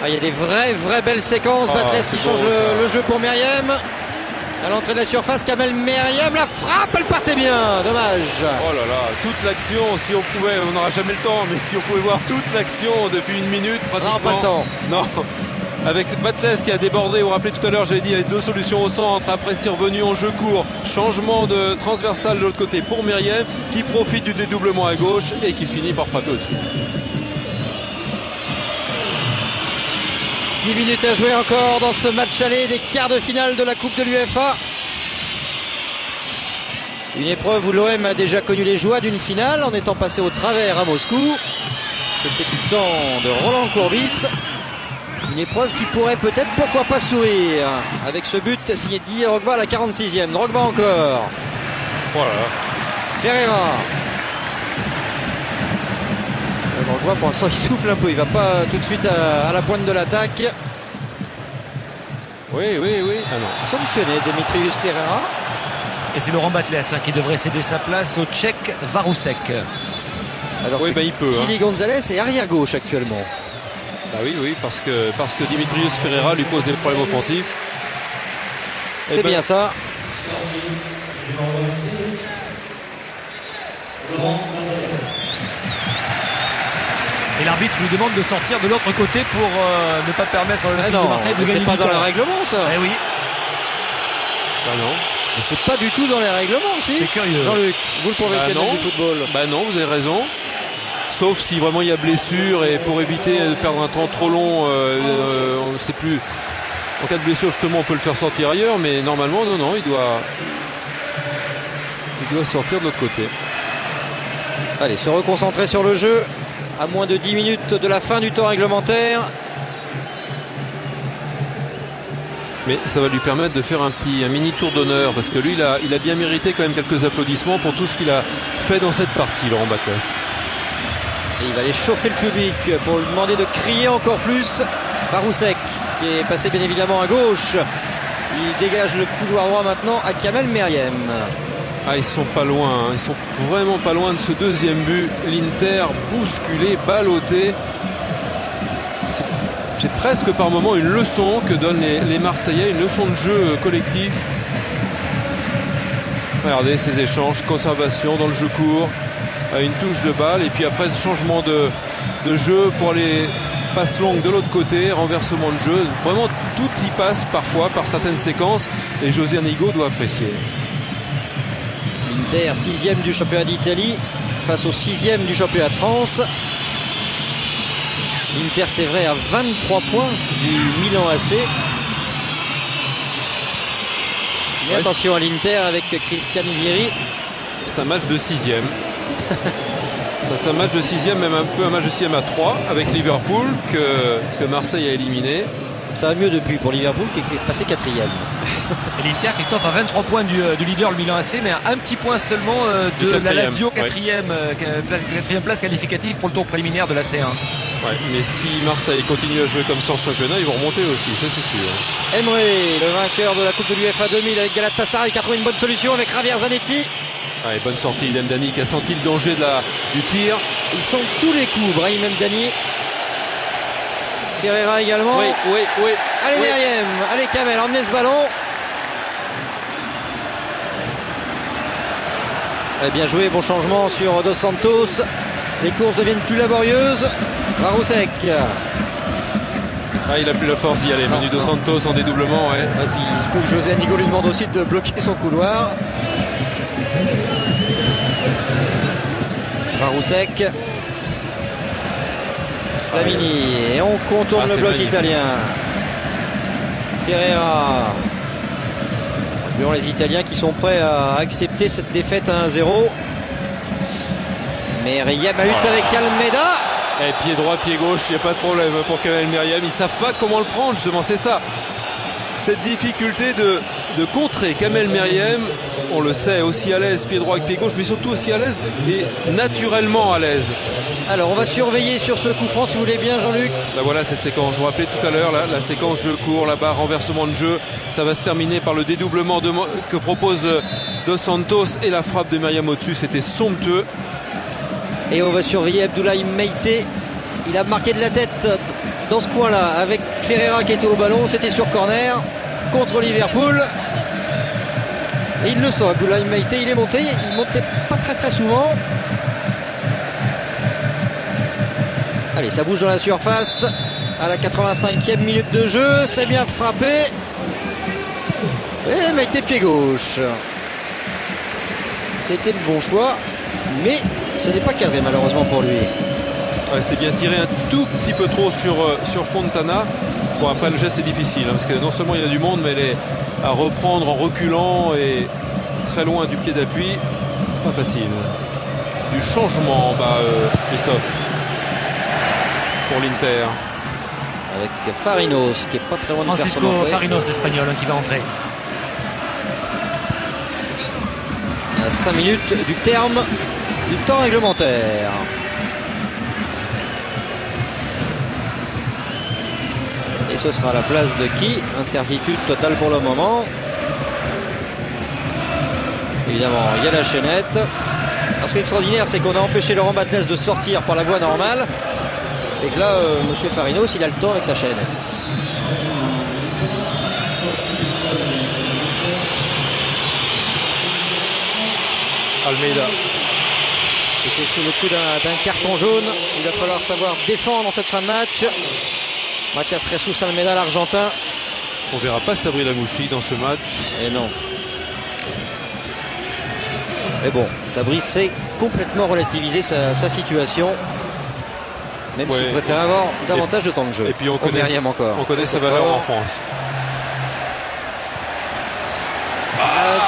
Ah, il y a des vraies belles séquences. Batles qui change le jeu pour Meriem. À l'entrée de la surface, Kamel Meriem, la frappe, elle partait bien. Dommage.
Oh là là, toute l'action, si on pouvait, on n'aura jamais le temps, mais si on pouvait voir toute l'action depuis 1 minute, pratiquement.
Non, pas le temps.
Non. Avec Batles qui a débordé, vous vous rappelez tout à l'heure, j'avais dit, il y avait 2 solutions au centre. Après, c'est revenu en jeu court. Changement de transversal de l'autre côté pour Meriem, qui profite du dédoublement à gauche et qui finit par frapper au-dessus.
10 minutes à jouer encore dans ce match aller des quarts de finale de la Coupe de l'UEFA. Une épreuve où l'OM a déjà connu les joies d'une finale en étant passé au travers à Moscou. C'était du temps de Roland Courbis. Une épreuve qui pourrait peut-être, pourquoi pas, sourire avec ce but signé Didier Drogba à la 46e. Drogba encore.
Voilà.
Ferreira. Drogba pour l'instant il souffle un peu, il va pas tout de suite à la pointe de l'attaque.
Oui. Ah non.
Sanctionné Dimitrius Ferreira.
Et c'est Laurent Batles qui devrait céder sa place au Tchèque Varousek.
Alors
oui, il peut.
Kili Gonzalez est arrière gauche actuellement.
Bah oui, parce que Dimitrius Ferreira lui pose des problèmes offensifs.
C'est bien ça.
Et l'arbitre lui demande de sortir de l'autre côté pour ne pas permettre à l'Olympique de Marseille de gagner.
C'est pas dans le règlement ça.
Eh oui.
Bah non.
Mais c'est pas du tout dans les règlements, si.
C'est curieux.
Jean-Luc, vous le professionnel du football.
Bah non, vous avez raison. Sauf si vraiment il y a blessure et pour éviter de perdre un temps trop long, on ne sait plus. En cas de blessure, justement, on peut le faire sortir ailleurs, mais normalement, non, il doit sortir de l'autre côté.
Allez, se reconcentrer sur le jeu à moins de 10 minutes de la fin du temps réglementaire.
Mais ça va lui permettre de faire un mini tour d'honneur parce que lui, il a bien mérité quand même quelques applaudissements pour tout ce qu'il a fait dans cette partie, Laurent Batles.
Et il va aller chauffer le public pour lui demander de crier encore plus. Varousek qui est passé bien évidemment à gauche. Il dégage le couloir droit maintenant à Kamel Meriem.
Ah, ils sont pas loin, ils sont vraiment pas loin de ce deuxième but. L'Inter bousculé, ballotté. C'est presque par moment une leçon que donnent les Marseillais, une leçon de jeu collectif. Regardez ces échanges, conservation dans le jeu court, une touche de balle et puis après le changement de jeu pour les passes longues de l'autre côté, renversement de jeu. Vraiment tout y passe parfois par certaines séquences et José Anigo doit apprécier.
L'Inter 6e du championnat d'Italie face au 6e du championnat de France. L'Inter, c'est vrai, à 23 points du Milan AC. Mais attention à l'Inter avec Christian Vieri.
C'est un match de 6e. C'est un match de 6e, même un peu un match de 6e à 3 avec Liverpool que Marseille a éliminé.
Ça va mieux depuis pour Liverpool qui est passé 4e.
Et l'Inter, Christophe, a 23 points du leader, le Milan AC, mais un petit point seulement de la Lazio, quatrième place qualificative pour le tour préliminaire de la C1.
Ouais, mais si Marseille continue à jouer comme ça en championnat, ils vont remonter aussi, ça c'est sûr.
Emery, le vainqueur de la Coupe de l'UEFA 2000 avec Galatasaray, qui a trouvé une bonne solution avec Javier Zanetti.
Ouais, bonne sortie d'Mdani qui a senti le danger du tir.
Ils sont tous les coups, Brahim Mdani. Ferreira également.
Oui.
Allez Meriem, allez Kamel, emmenez ce ballon. Bien joué, bon changement sur Dos Santos. Les courses deviennent plus laborieuses. Varousek.
Ah, il a plus la force d'y aller. Manu Dos Santos en dédoublement, ouais.
Et puis il se peut que José Anigo lui demande aussi de bloquer son couloir. Varousek. Flamini. Et on contourne le bloc italien. Ferreira. Selon les Italiens qui sont prêts à accepter cette défaite à 1-0. Meriem a eu avec Almeida.
Et pied droit, pied gauche, il n'y a pas de problème pour Kamel Meriem. Ils ne savent pas comment le prendre, justement, c'est ça. Cette difficulté de contrer Kamel Meriem, on le sait, aussi à l'aise, pied droit avec pied gauche, mais surtout aussi à l'aise et naturellement à l'aise.
Alors on va surveiller sur ce coup franc si vous voulez bien, Jean-Luc.
Là voilà cette séquence, vous vous rappelez tout à l'heure la séquence jeu court là-bas, renversement de jeu, ça va se terminer par le dédoublement que propose Dos Santos et la frappe de Meriem au-dessus, c'était somptueux.
Et on va surveiller Abdoulaye Meïté, il a marqué de la tête dans ce coin-là avec Ferreira qui était au ballon, c'était sur corner contre Liverpool. Et il le sent, Abdoulaye Meïté, il montait pas très souvent. Allez, ça bouge dans la surface à la 85e minute de jeu, c'est bien frappé. Et Meïté pied gauche. C'était le bon choix, mais ce n'est pas cadré malheureusement pour lui.
Ouais, c'était bien tiré un tout petit peu trop sur Fontana. Bon, après le geste est difficile parce que non seulement il y a du monde, mais elle est à reprendre en reculant et très loin du pied d'appui, pas facile. Du changement, Christophe. pour l'Inter.
Avec Farinos qui est pas très loin de faire son
Francisco
entrée.
Farinos, l'Espagnol, qui va entrer.
À 5 minutes du terme du temps réglementaire. Et ce sera la place de qui? Incertitude totale pour le moment. Évidemment, il y a la chaînette. Alors, ce qui est extraordinaire, c'est qu'on a empêché Laurent Batles de sortir par la voie normale. Et que là, Monsieur Farinos, il a le temps avec sa chaîne.
Almeida.
Était sous le coup d'un carton jaune. Il va falloir savoir défendre en cette fin de match. Mathias Jesus Almeida, l'Argentin.
On verra pas Sabri Lamouchi dans ce match.
Et non. Mais bon, Sabri sait complètement relativiser sa situation. Même s'il préfère avoir davantage de temps de jeu.
Et puis on connaît sa valeur en France.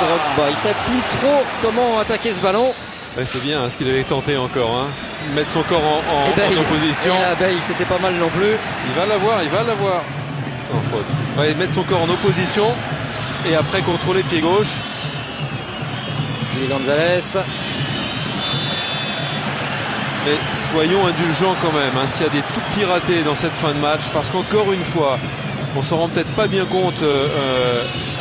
Drogba, il ne sait plus trop comment attaquer ce ballon.
Ouais, c'est bien ce qu'il avait tenté encore. Mettre son corps en opposition.
Et là, c'était pas mal non plus.
Il va l'avoir. En faute. Ouais, mettre son corps en opposition et après contrôler pied gauche.
Kili Gonzalez.
Mais soyons indulgents quand même, s'il y a des tout petits ratés dans cette fin de match, parce qu'encore une fois, on s'en rend peut-être pas bien compte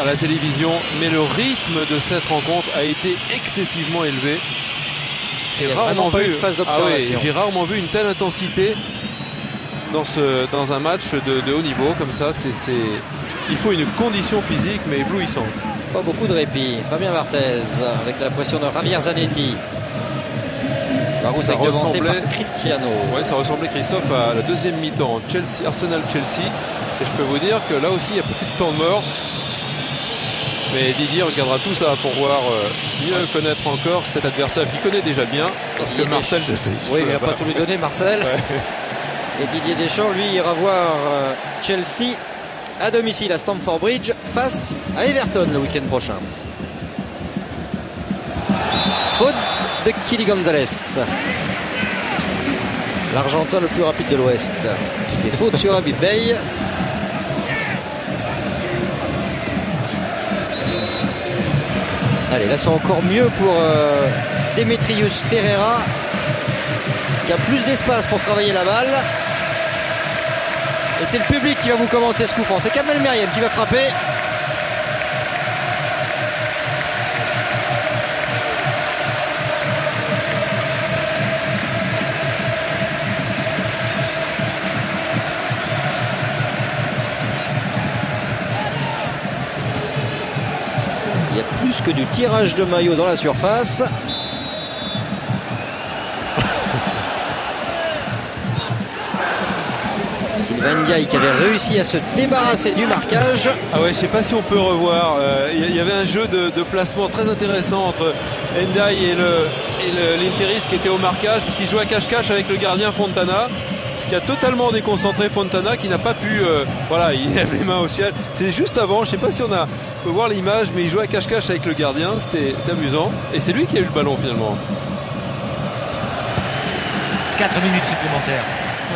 à la télévision, mais le rythme de cette rencontre a été excessivement élevé. J'ai rarement vu une telle intensité dans un match de haut niveau comme ça. Il faut une condition physique mais éblouissante.
Pas beaucoup de répit. Fabien Barthez avec la pression de Javier Zanetti. Ça ressemblait Cristiano.
Ouais, ça ressemblait, Christophe, à la deuxième mi-temps Arsenal-Chelsea. Et je peux vous dire que là aussi il y a plus de temps mort. Mais Didier regardera tout ça pour voir mieux connaître encore cet adversaire qu'il connaît déjà bien. Parce que Marcel, je sais.
Oui, mais il va pas tout lui donner, Marcel.
Ouais.
Et Didier Deschamps, lui, ira voir Chelsea à domicile à Stamford Bridge face à Everton le week-end prochain. Faute de Kili Gonzalez, l'Argentin le plus rapide de l'Ouest. C'est faute sur Habib Bey. Allez, là c'est encore mieux pour Demetrius Ferreira qui a plus d'espace pour travailler la balle. Et c'est le public qui va vous commenter ce coup franc. C'est Kamel Meriem qui va frapper. Il y a plus que du tirage de maillot dans la surface. Sylvain Ndiaye qui avait réussi à se débarrasser du marquage.
Ah ouais, je sais pas si on peut revoir. Il y avait un jeu de placement très intéressant entre Ndiaye et l'Interis qui était au marquage, puisqu'il jouait à cache-cache avec le gardien Fontana. Ce qui a totalement déconcentré Fontana, qui n'a pas pu. Il lève les mains au ciel. C'est juste avant, je sais pas si on peut voir l'image, mais il jouait à cache-cache avec le gardien. C'était amusant. Et c'est lui qui a eu le ballon finalement.
4 minutes supplémentaires.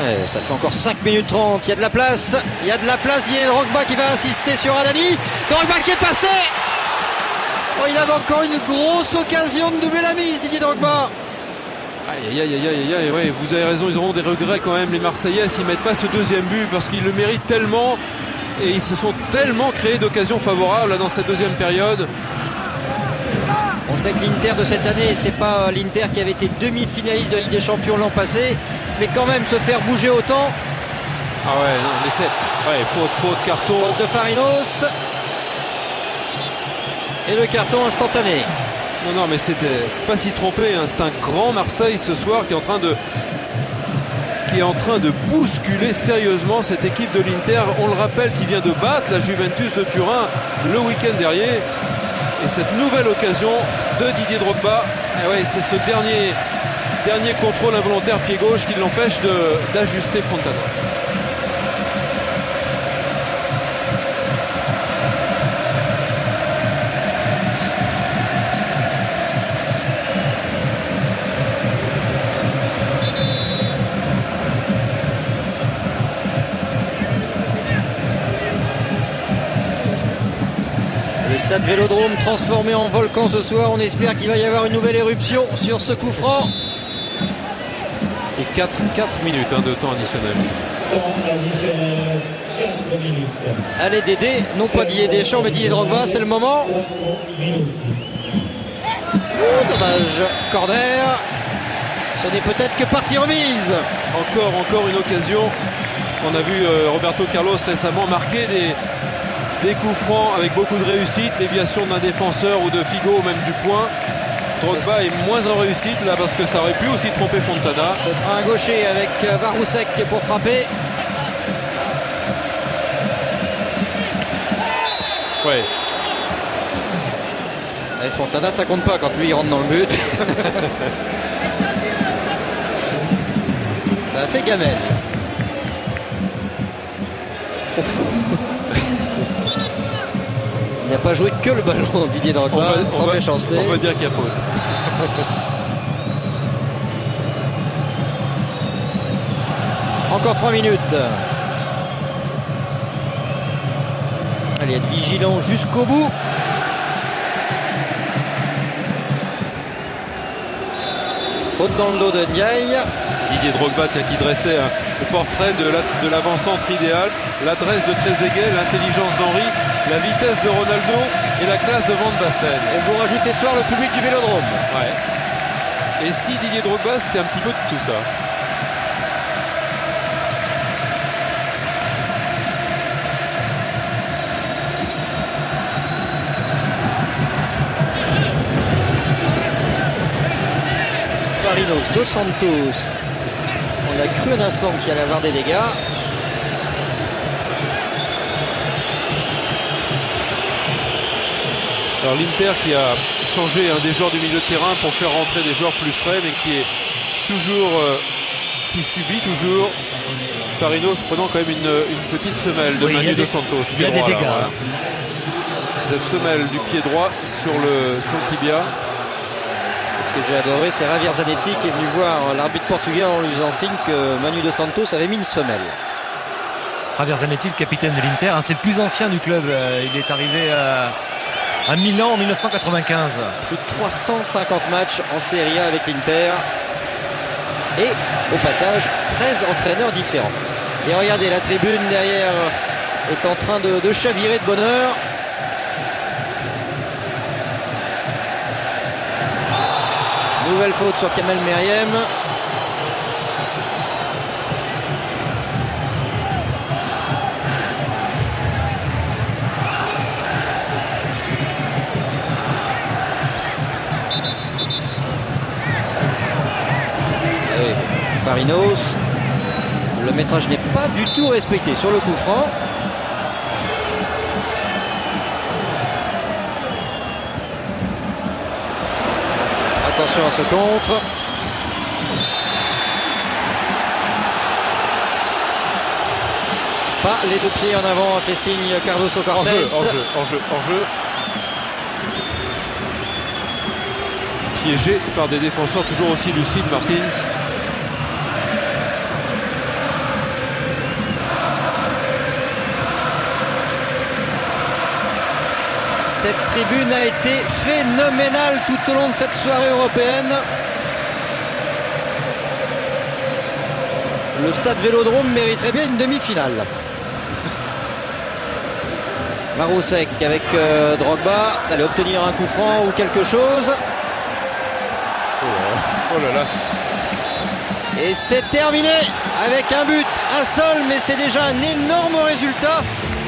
Ouais, ça fait encore 5 minutes 30. Il y a de la place. Il y a de la place. Didier Drogba qui va insister sur Adani. Drogba qui est passé. Oh, il avait encore une grosse occasion de doubler la mise, Didier Drogba.
Aïe, ouais, vous avez raison, ils auront des regrets quand même, les Marseillais, s'ils mettent pas ce deuxième but, parce qu'ils le méritent tellement et ils se sont tellement créés d'occasions favorables là, dans cette deuxième période.
On sait que l'Inter de cette année, c'est pas l'Inter qui avait été demi-finaliste de la Ligue des Champions l'an passé, mais quand même se faire bouger autant.
Ah ouais, non, l'essai. Ouais, faute, carton.
Faute de Farinos. Et le carton instantané.
Non, mais faut pas s'y tromper, c'est un grand Marseille ce soir qui est en train de bousculer sérieusement cette équipe de l'Inter. On le rappelle, qui vient de battre la Juventus de Turin le week-end dernier. Et cette nouvelle occasion de Didier Drogba, c'est ce dernier contrôle involontaire pied gauche qui l'empêche d'ajuster Fontana.
Stade Vélodrome transformé en volcan ce soir. On espère qu'il va y avoir une nouvelle éruption sur ce coup franc.
Et 4 minutes de temps additionnel.
Allez Dédé, non pas Didier Deschamps mais Didier Drogba, c'est le moment. Dommage, corner. Ce n'est peut-être que partie remise.
Encore une occasion. On a vu Roberto Carlos récemment marquer des coups francs avec beaucoup de réussite, déviation d'un défenseur ou de Figo ou même du point. Drogba est moins en réussite là parce que ça aurait pu aussi tromper Fontana.
Ce sera un gaucher avec Varousek pour frapper.
Ouais.
Et Fontana ça compte pas quand lui il rentre dans le but. Ça a fait gamelle. Il n'a pas joué que le ballon Didier Drogba, sans méchanceté.
On peut dire qu'il y a faute.
Encore 3 minutes. Allez, être vigilant jusqu'au bout. Faute dans le dos de Ndiaye.
Didier Drogba qui dressait le portrait de l'avant-centre idéal, l'adresse de Trezeguet, l'intelligence d'Henry, la vitesse de Ronaldo et la classe de Van Basten.
Et vous rajoutez ce soir le public du Vélodrome.
Ouais. Et si Didier Drogba c'était un petit peu de tout ça.
Farinos, Dos Santos. On a cru un instant qu'il allait avoir des dégâts.
Alors l'Inter qui a changé un des joueurs du milieu de terrain pour faire rentrer des joueurs plus frais, mais qui est toujours qui subit toujours. Farinos prenant quand même une petite semelle de Manu Dos Santos.
Il y a des dégâts. Voilà.
Cette semelle du pied droit sur le tibia.
Ce que j'ai adoré, c'est Javier Zanetti qui est venu voir l'arbitre portugais en lui faisant signe que Manu Dos Santos avait mis une semelle.
Javier Zanetti, le capitaine de l'Inter, c'est le plus ancien du club. Il est arrivé à Milan en 1995.
Plus de 350 matchs en Serie A avec l'Inter. Et au passage, 13 entraîneurs différents. Et regardez, la tribune derrière est en train de chavirer de bonheur. Nouvelle faute sur Kamel Meriem. Farinos. Le métrage n'est pas du tout respecté sur le coup franc. Attention à ce contre. Pas les deux pieds en avant, a fait signe Carlos Cortés.
En jeu. Piégé par des défenseurs toujours aussi lucides, Martins.
Cette tribune a été phénoménale tout au long de cette soirée européenne. Le stade Vélodrome mériterait bien une demi-finale. Varousek avec Drogba, allez obtenir un coup franc ou quelque chose.
Oh là là.
Et c'est terminé avec un but, un seul, mais c'est déjà un énorme résultat.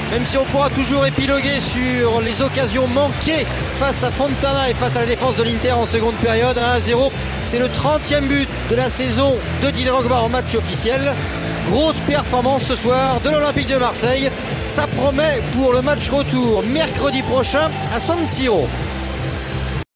Même si on pourra toujours épiloguer sur les occasions manquées face à Fontana et face à la défense de l'Inter en seconde période, 1-0. C'est le 30e but de la saison de Didier Drogba en match officiel. Grosse performance ce soir de l'Olympique de Marseille. Ça promet pour le match retour mercredi prochain à San Siro.